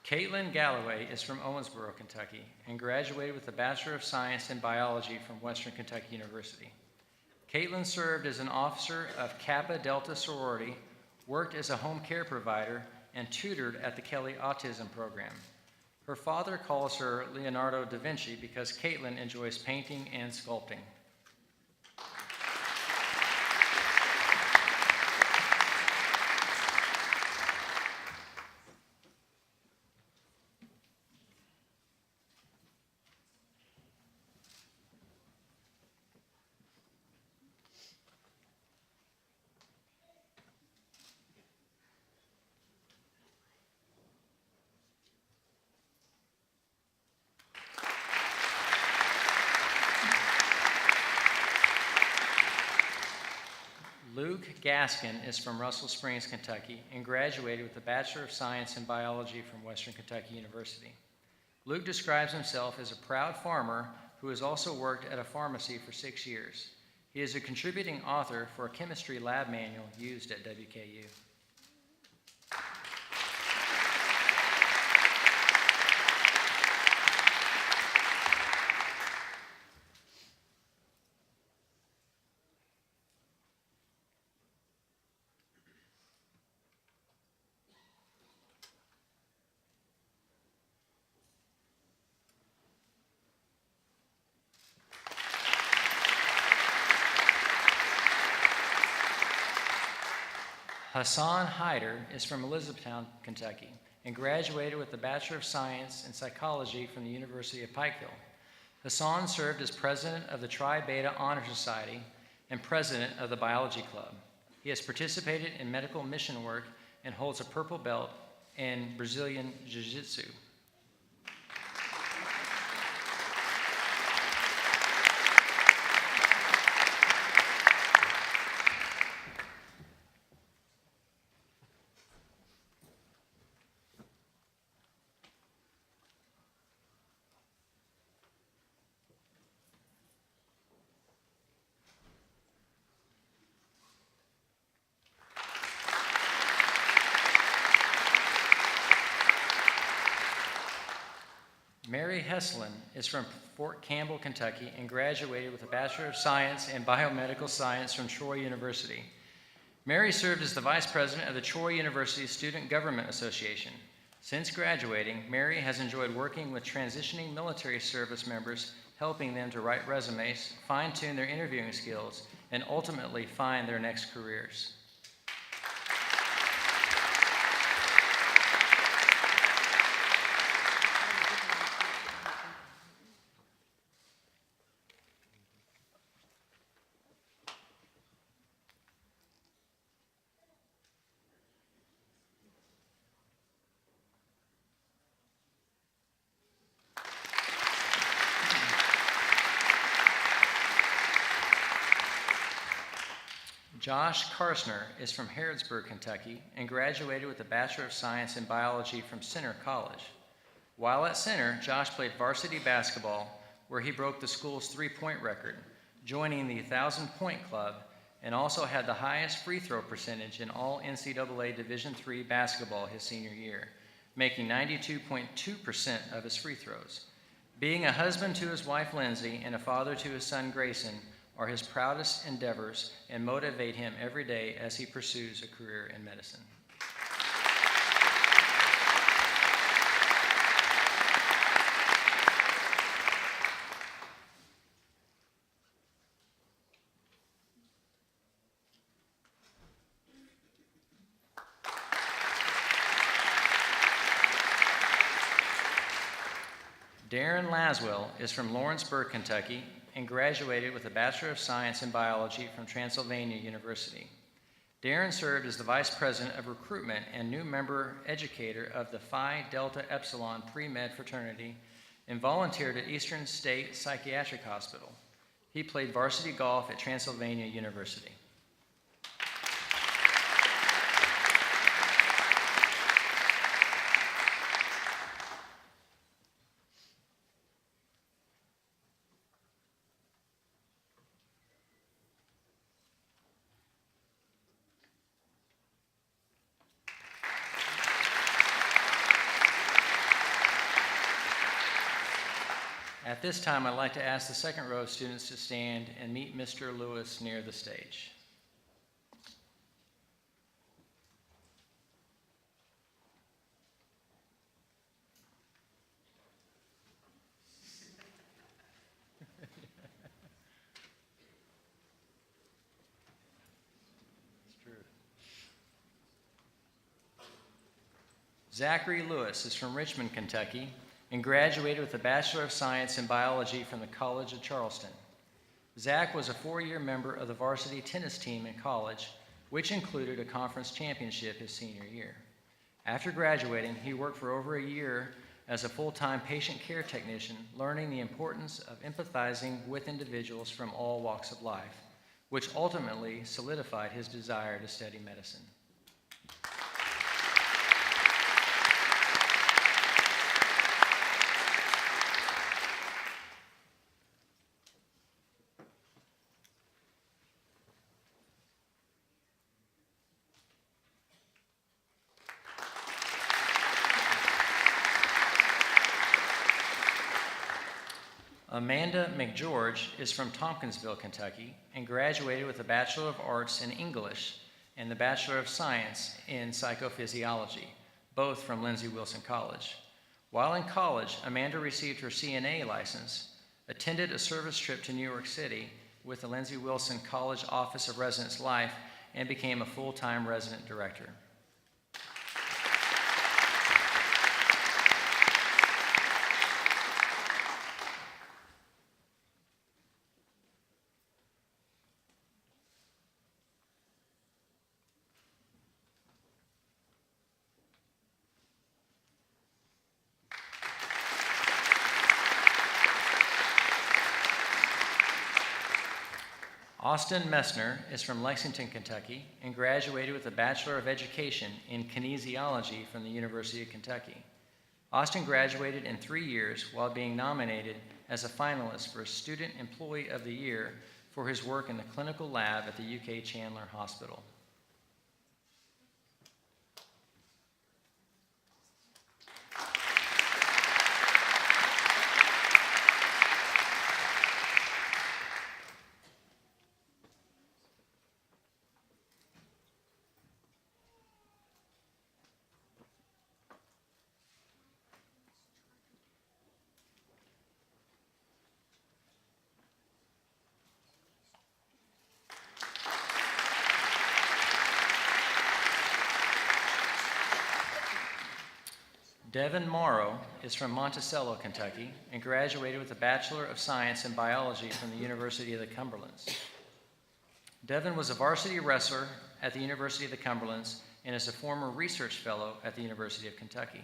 Speaker 7: Caitlin Galloway is from Owensboro, Kentucky, and graduated with a Bachelor of Science in Biology from Western Kentucky University. Caitlin served as an officer of Kappa Delta sorority, worked as a home care provider, and tutored at the Kelly Autism Program. Her father calls her Leonardo da Vinci because Caitlin enjoys painting and sculpting. Luke Gaskin is from Russell Springs, Kentucky, and graduated with a Bachelor of Science in Biology from Western Kentucky University. Luke describes himself as a proud farmer who has also worked at a pharmacy for 6 years. He is a contributing author for a chemistry lab manual used at WKU. Hassan Hyder is from Elizabethtown, Kentucky, and graduated with a Bachelor of Science in Psychology from the University of Pikeville. Hassan served as president of the Tri Beta Honor Society and president of the Biology Club. He has participated in medical mission work and holds a purple belt in Brazilian Jiu-Jitsu. Mary Heslin is from Fort Campbell, Kentucky, and graduated with a Bachelor of Science in Biomedical Science from Troy University. Mary served as the Vice President of the Troy University Student Government Association. Since graduating, Mary has enjoyed working with transitioning military service members, helping them to write resumes, fine-tune their interviewing skills, and ultimately find their next careers. Josh Karsner is from Harrodsburg, Kentucky, and graduated with a Bachelor of Science in Biology from Centre College. While at Centre, Josh played varsity basketball, where he broke the school's three-point record, joining the 1,000-point club, and also had the highest free throw percentage in all NCAA Division III basketball his senior year, making 92.2% of his free throws. Being a husband to his wife Lindsay and a father to his son Grayson are his proudest endeavors and motivate him every day as he pursues a career in medicine. Darren Laswell is from Lawrenceburg, Kentucky, and graduated with a Bachelor of Science in Biology from Transylvania University. Darren served as the Vice President of Recruitment and new member educator of the Phi Delta Epsilon Pre-Med fraternity and volunteered at Eastern State Psychiatric Hospital. He played varsity golf at Transylvania University. At this time, I'd like to ask the second row of students to stand and meet Mr. Lewis near the stage. It's true. Zachary Lewis is from Richmond, Kentucky, and graduated with a Bachelor of Science in Biology from the College of Charleston. Zach was a four-year member of the varsity tennis team in college, which included a conference championship his senior year. After graduating, he worked for over a year as a full-time patient care technician, learning the importance of empathizing with individuals from all walks of life, which ultimately solidified his desire to study medicine. Amanda McGeorge is from Tompkinsville, Kentucky, and graduated with a Bachelor of Arts in English and the Bachelor of Science in Psychophysiology, both from Lindsey Wilson College. While in college, Amanda received her CNA license, attended a service trip to New York City with the Lindsey Wilson College Office of Residence Life, and became a full-time resident director. Austin Messner is from Lexington, Kentucky, and graduated with a Bachelor of Education in Kinesiology from the University of Kentucky. Austin graduated in 3 years while being nominated as a finalist for Student Employee of the Year for his work in the clinical lab at the UK Chandler Hospital. Devin Morrow is from Monticello, Kentucky, and graduated with a Bachelor of Science in Biology from the University of the Cumberlands. Devin was a varsity wrestler at the University of the Cumberlands and is a former research fellow at the University of Kentucky.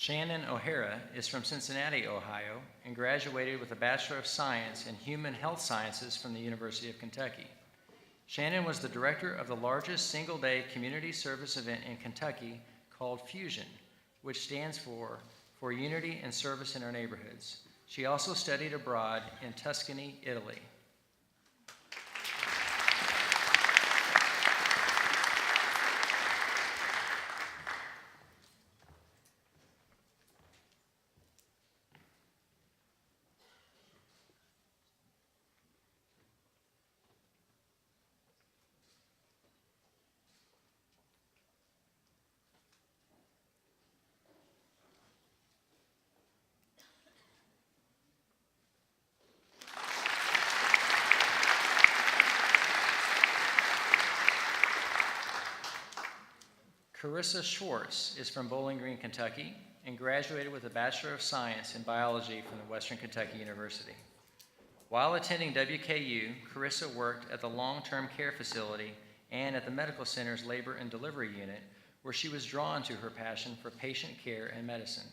Speaker 7: Shannon O'Hara is from Cincinnati, Ohio, and graduated with a Bachelor of Science in Human Health Sciences from the University of Kentucky. Shannon was the director of the largest single-day community service event in Kentucky called Fusion, which stands for Unity and Service in Our Neighborhoods. She also studied abroad in Tuscany, Italy. Carissa Schwartz is from Bowling Green, Kentucky, and graduated with a Bachelor of Science in Biology from the Western Kentucky University. While attending WKU, Carissa worked at the long-term care facility and at the medical center's labor and delivery unit, where she was drawn to her passion for patient care and medicine.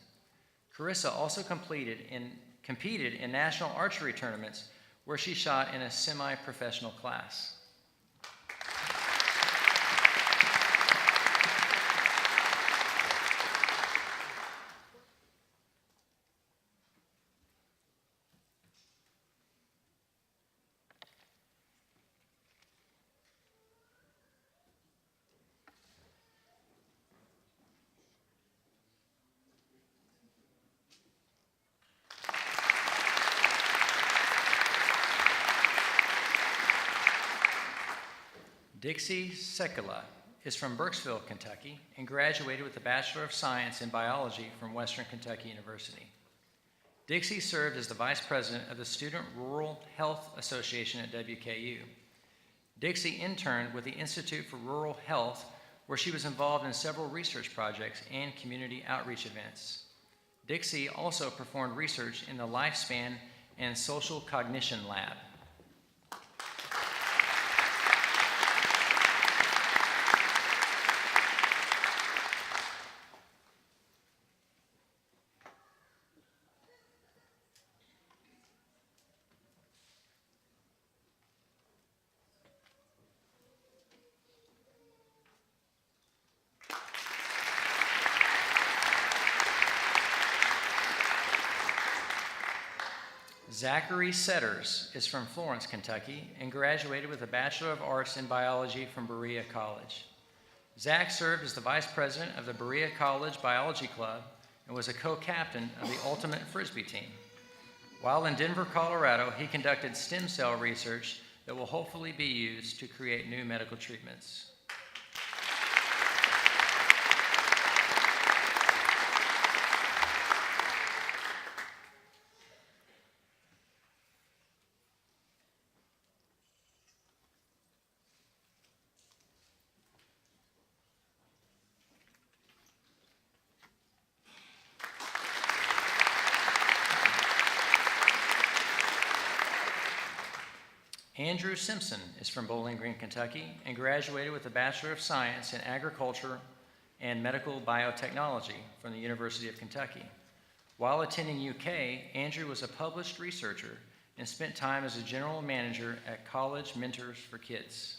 Speaker 7: Carissa also competed in national archery tournaments, where she shot in a semi-professional class. Dixie Sekula is from Burkesville, Kentucky, and graduated with a Bachelor of Science in Biology from Western Kentucky University. Dixie served as the Vice President of the Student Rural Health Association at WKU. Dixie interned with the Institute for Rural Health, where she was involved in several research projects and community outreach events. Dixie also performed research in the Lifespan and Social Cognition Lab. Zachary Setters is from Florence, Kentucky, and graduated with a Bachelor of Arts in Biology from Berea College. Zach served as the Vice President of the Berea College Biology Club and was a co-captain of the Ultimate Frisbee team. While in Denver, Colorado, he conducted stem cell research that will hopefully be used to create new medical treatments. Andrew Simpson is from Bowling Green, Kentucky, and graduated with a Bachelor of Science in Agriculture and Medical Biotechnology from the University of Kentucky. While attending UK, Andrew was a published researcher and spent time as a general manager at College Mentors for Kids.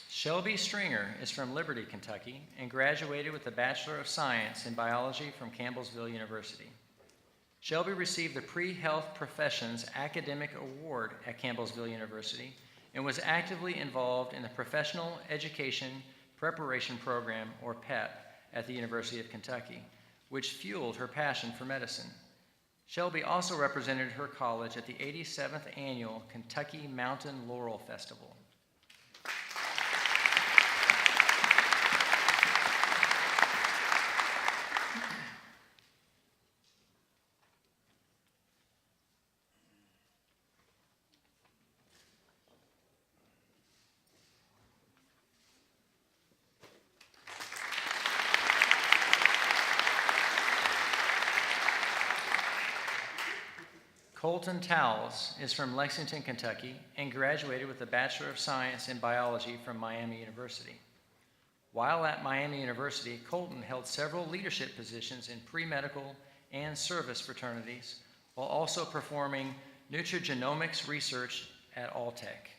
Speaker 7: Shelby Stringer is from Liberty, Kentucky, and graduated with a Bachelor of Science in Biology from Campbellsville University. Shelby received the Pre-Health Professions Academic Award at Campbellsville University and was actively involved in the Professional Education Preparation Program, or PEP, at the University of Kentucky, which fueled her passion for medicine. Shelby also represented her college at the 87th Annual Kentucky Mountain Laurel Festival. Colton Towles is from Lexington, Kentucky, and graduated with a Bachelor of Science in Biology from Miami University. While at Miami University, Colton held several leadership positions in pre-medical and service fraternities, while also performing nutrigenomics research at Alltech.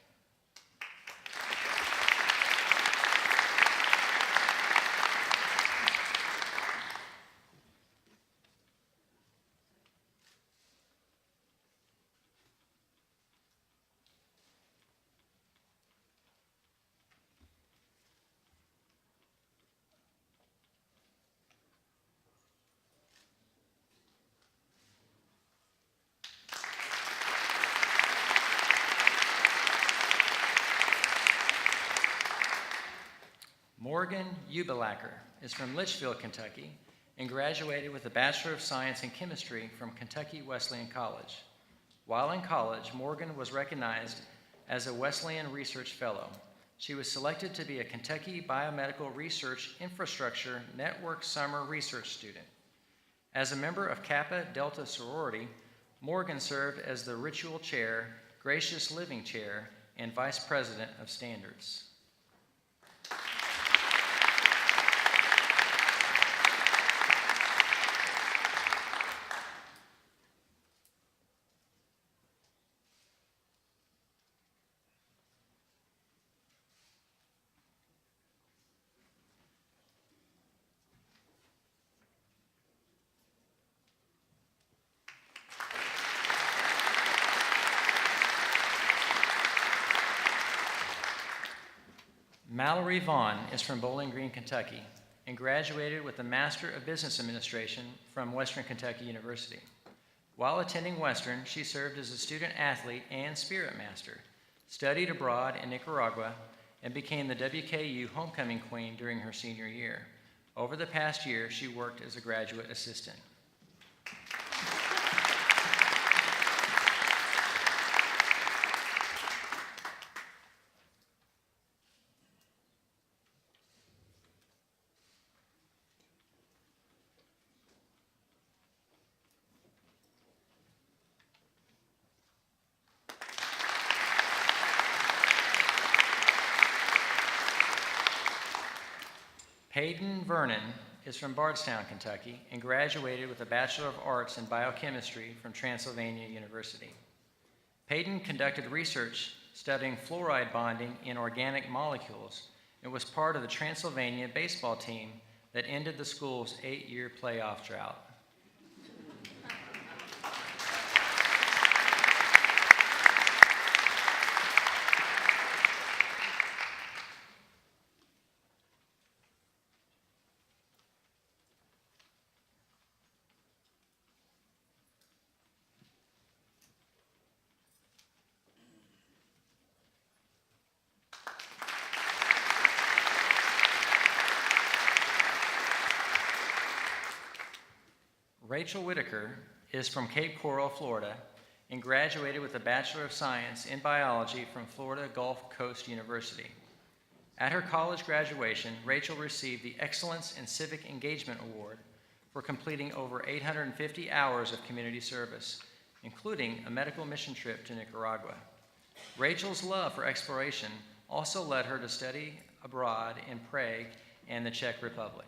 Speaker 7: Morgan Ubilacker is from Litchfield, Kentucky, and graduated with a Bachelor of Science in Chemistry from Kentucky Wesleyan College. While in college, Morgan was recognized as a Wesleyan Research Fellow. She was selected to be a Kentucky Biomedical Research Infrastructure Network Summer Research Student. As a member of Kappa Delta sorority, Morgan served as the Ritual Chair, Gracious Living Chair, and Vice President of Standards. Mallory Vaughn is from Bowling Green, Kentucky, and graduated with a Master of Business Administration from Western Kentucky University. While attending Western, she served as a student athlete and Spirit Master, studied abroad in Nicaragua, and became the WKU Homecoming Queen during her senior year. Over the past year, she worked as a graduate assistant. Hayden Vernon is from Bardstown, Kentucky, and graduated with a Bachelor of Arts in Biochemistry from Transylvania University. Payton conducted research studying fluoride bonding in organic molecules and was part of the Transylvania baseball team that ended the school's 8-year playoff drought. Rachel Whitaker is from Cape Coral, Florida, and graduated with a Bachelor of Science in Biology from Florida Gulf Coast University. At her college graduation, Rachel received the Excellence in Civic Engagement Award for completing over 850 hours of community service, including a medical mission trip to Nicaragua. Rachel's love for exploration also led her to study abroad in Prague and the Czech Republic.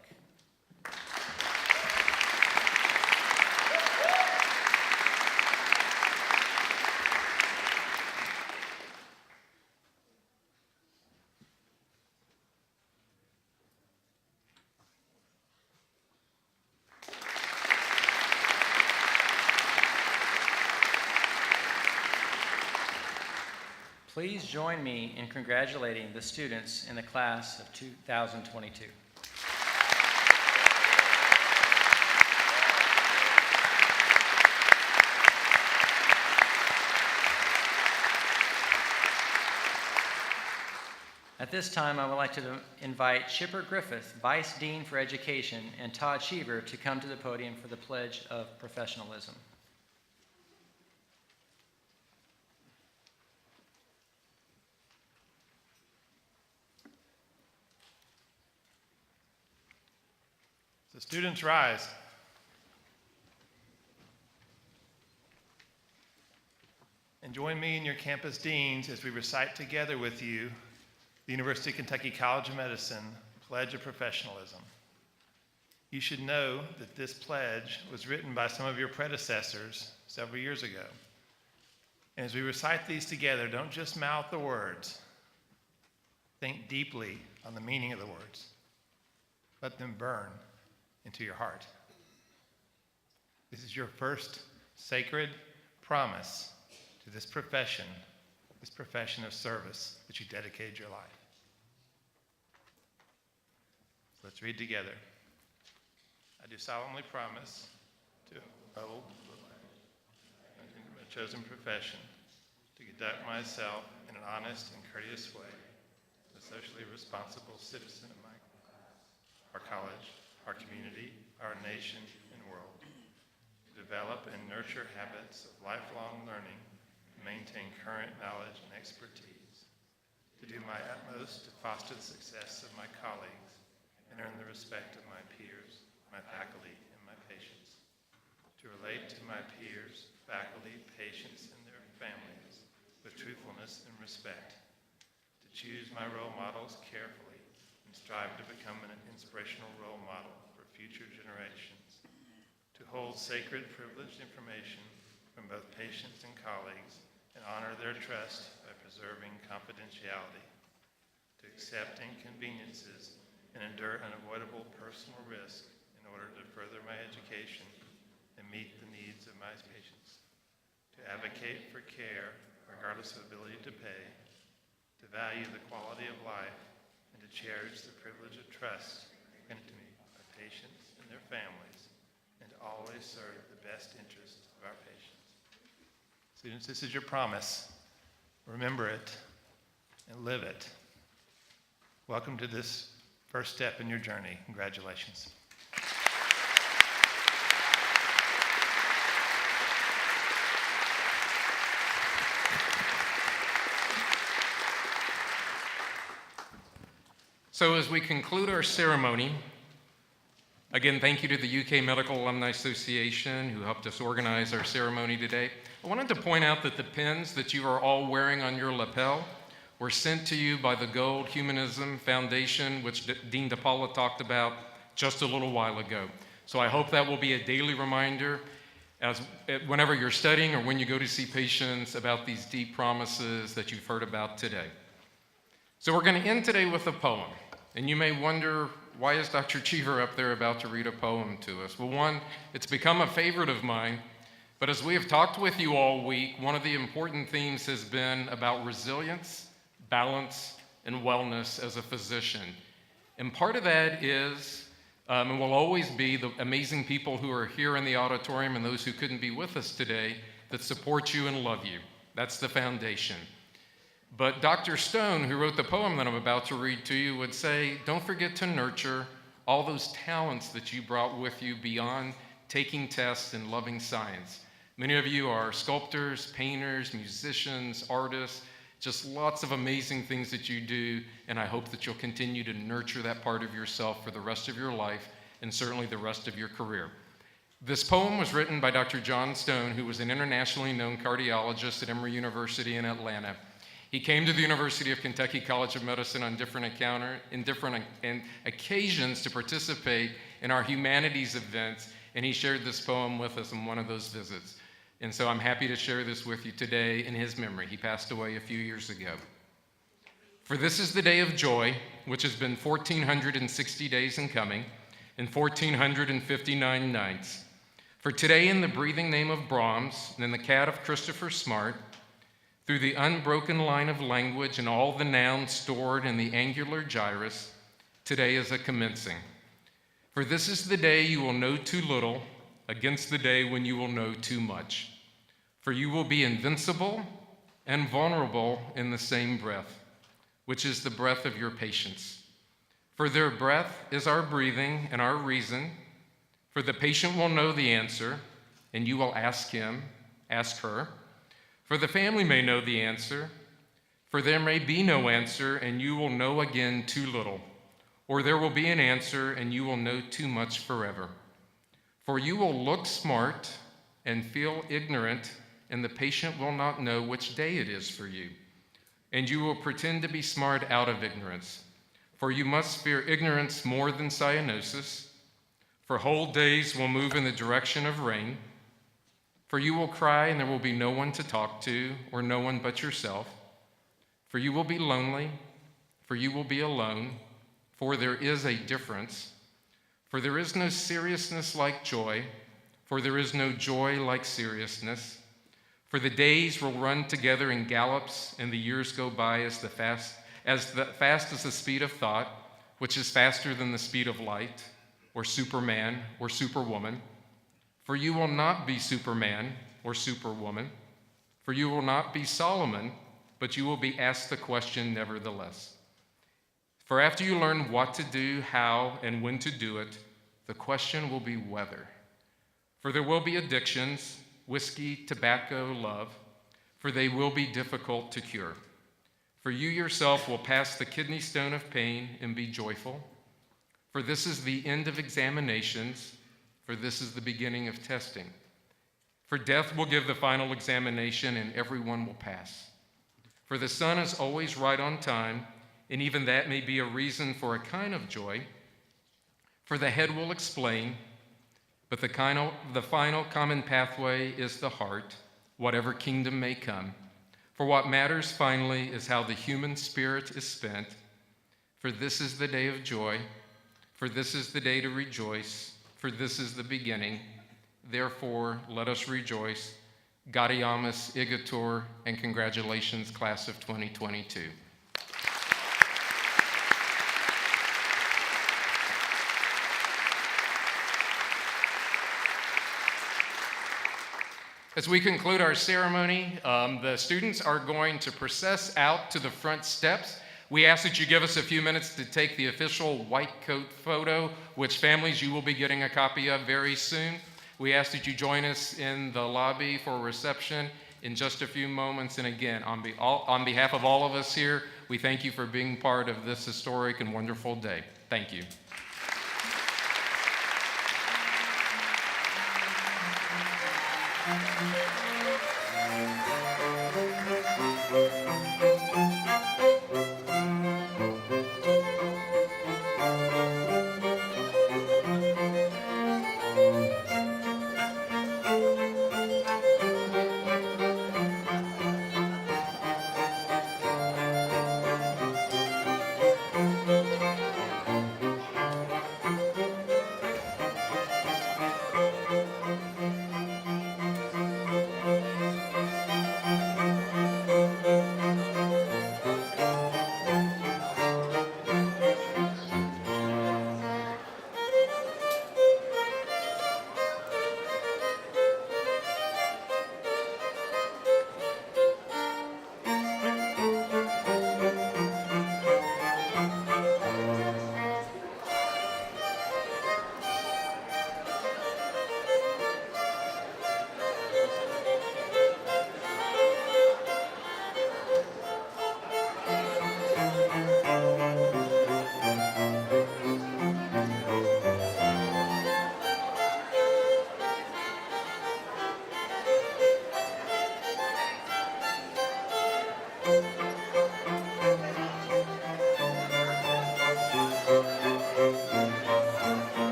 Speaker 7: Please join me in congratulating the students in the class of 2022. At this time, I would like to invite Chipper Griffith, Vice Dean for Education, and Todd Cheever to come to the podium for the Pledge of Professionalism.
Speaker 8: So students rise. join me and your campus deans as we recite together with you the University of Kentucky College of Medicine Pledge of Professionalism. You should know that this pledge was written by some of your predecessors several years ago. And as we recite these together, don't just mouth the words. Think deeply on the meaning of the words. Let them burn into your heart. This is your first sacred promise to this profession of service that you dedicated your life. So let's read together. I do solemnly promise to uphold my chosen profession, to conduct myself in an honest and courteous way, a socially responsible citizen of our college, our community, our nation, and world, to develop and nurture habits of lifelong learning, to maintain current knowledge and expertise, to do my utmost to foster the success of my colleagues and earn the respect of my peers, my faculty, and my patients, to relate to my peers, faculty, patients, and their families with truthfulness and respect, to choose my role models carefully and strive to become an inspirational role model for future generations, to hold sacred privileged information from both patients and colleagues and honor their trust by preserving confidentiality, to accept inconveniences and endure unavoidable personal risk in order to further my education and meet the needs of my patients, to advocate for care regardless of ability to pay, to value the quality of life, and to cherish the privilege of trust granted to me by patients and their families, and to always serve the best interests of our patients. Students, this is your promise. Remember it and live it. Welcome to this first step in your journey. Congratulations.
Speaker 1: So as we conclude our ceremony, again, thank you to the UK Medical Alumni Association who helped us organize our ceremony today. I wanted to point out that the pins that you are all wearing on your lapel were sent to you by the Gold Humanism Foundation, which Dean DePaula talked about just a little while ago. So I hope that will be a daily reminder whenever you're studying or when you go to see patients about these deep promises that you've heard about today. So we're going to end today with a poem. And you may wonder, why is Dr. Cheever up there about to read a poem to us? Well, one, it's become a favorite of mine, but as we have talked with you all week, one of the important themes has been about resilience, balance, and wellness as a physician. And part of that is, and will always be, the amazing people who are here in the auditorium and those who couldn't be with us today that support you and love you. That's the foundation. But Dr. Stone, who wrote the poem that I'm about to read to you, would say, don't forget to nurture all those talents that you brought with you beyond taking tests and loving science. Many of you are sculptors, painters, musicians, artists, just lots of amazing things that you do, and I hope that you'll continue to nurture that part of yourself for the rest of your life and certainly the rest of your career. This poem was written by Dr. John Stone, who was an internationally known cardiologist at Emory University in Atlanta. He came to the University of Kentucky College of Medicine on different occasions to participate in our humanities events, and he shared this poem with us on one of those visits. And so I'm happy to share this with you today in his memory. He passed away a few years ago. For this is the day of joy, which has been 1,460 days in coming, and 1,459 nights. For today, in the breathing name of Brahms, and in the cat of Christopher Smart, through the unbroken line of language and all the nouns stored in the angular gyrus, today is a commencing. For this is the day you will know too little against the day when you will know too much. For you will be invincible and vulnerable in the same breath, which is the breath of your patients. For their breath is our breathing and our reason. For the patient will know the answer, and you will ask him, ask her. For the family may know the answer, for there may be no answer, and you will know again too little. Or there will be an answer, and you will know too much forever. For you will look smart and feel ignorant and the patient will not know which day it is for you. And you will pretend to be smart out of ignorance. For you must fear ignorance more than cyanosis. For whole days will move in the direction of rain. For you will cry, and there will be no one to talk to, or no one but yourself. For you will be lonely, for you will be alone, for there is a difference. For there is no seriousness like joy, for there is no joy like seriousness. For the days will run together in gallops, and the years go by as fast as the speed of thought, which is faster than the speed of light, or Superman, or Superwoman. For you will not be Superman or Superwoman, for you will not be Solomon, but you will be asked the question nevertheless. For after you learn what to do, how, and when to do it, the question will be whether. For there will be addictions, whiskey, tobacco, love, for they will be difficult to cure. For you yourself will pass the kidney stone of pain and be joyful. For this is the end of examinations, for this is the beginning of testing. For death will give the final examination, and everyone will pass. For the sun is always right on time, and even that may be a reason for a kind of joy. For the head will explain, but the final common pathway is the heart, whatever kingdom may come. For what matters finally is how the human spirit is spent. For this is the day of joy, for this is the day to rejoice, for this is the beginning. Therefore, let us rejoice. Gaudeamus igitur, and congratulations, class of 2022. As we conclude our ceremony, the students are going to process out to the front steps. We ask that you give us a few minutes to take the official white coat photo, which families you will be getting a copy of very soon. We ask that you join us in the lobby for reception in just a few moments. And again, on behalf of all of us here, we thank you for being part of this historic and wonderful day. Thank you.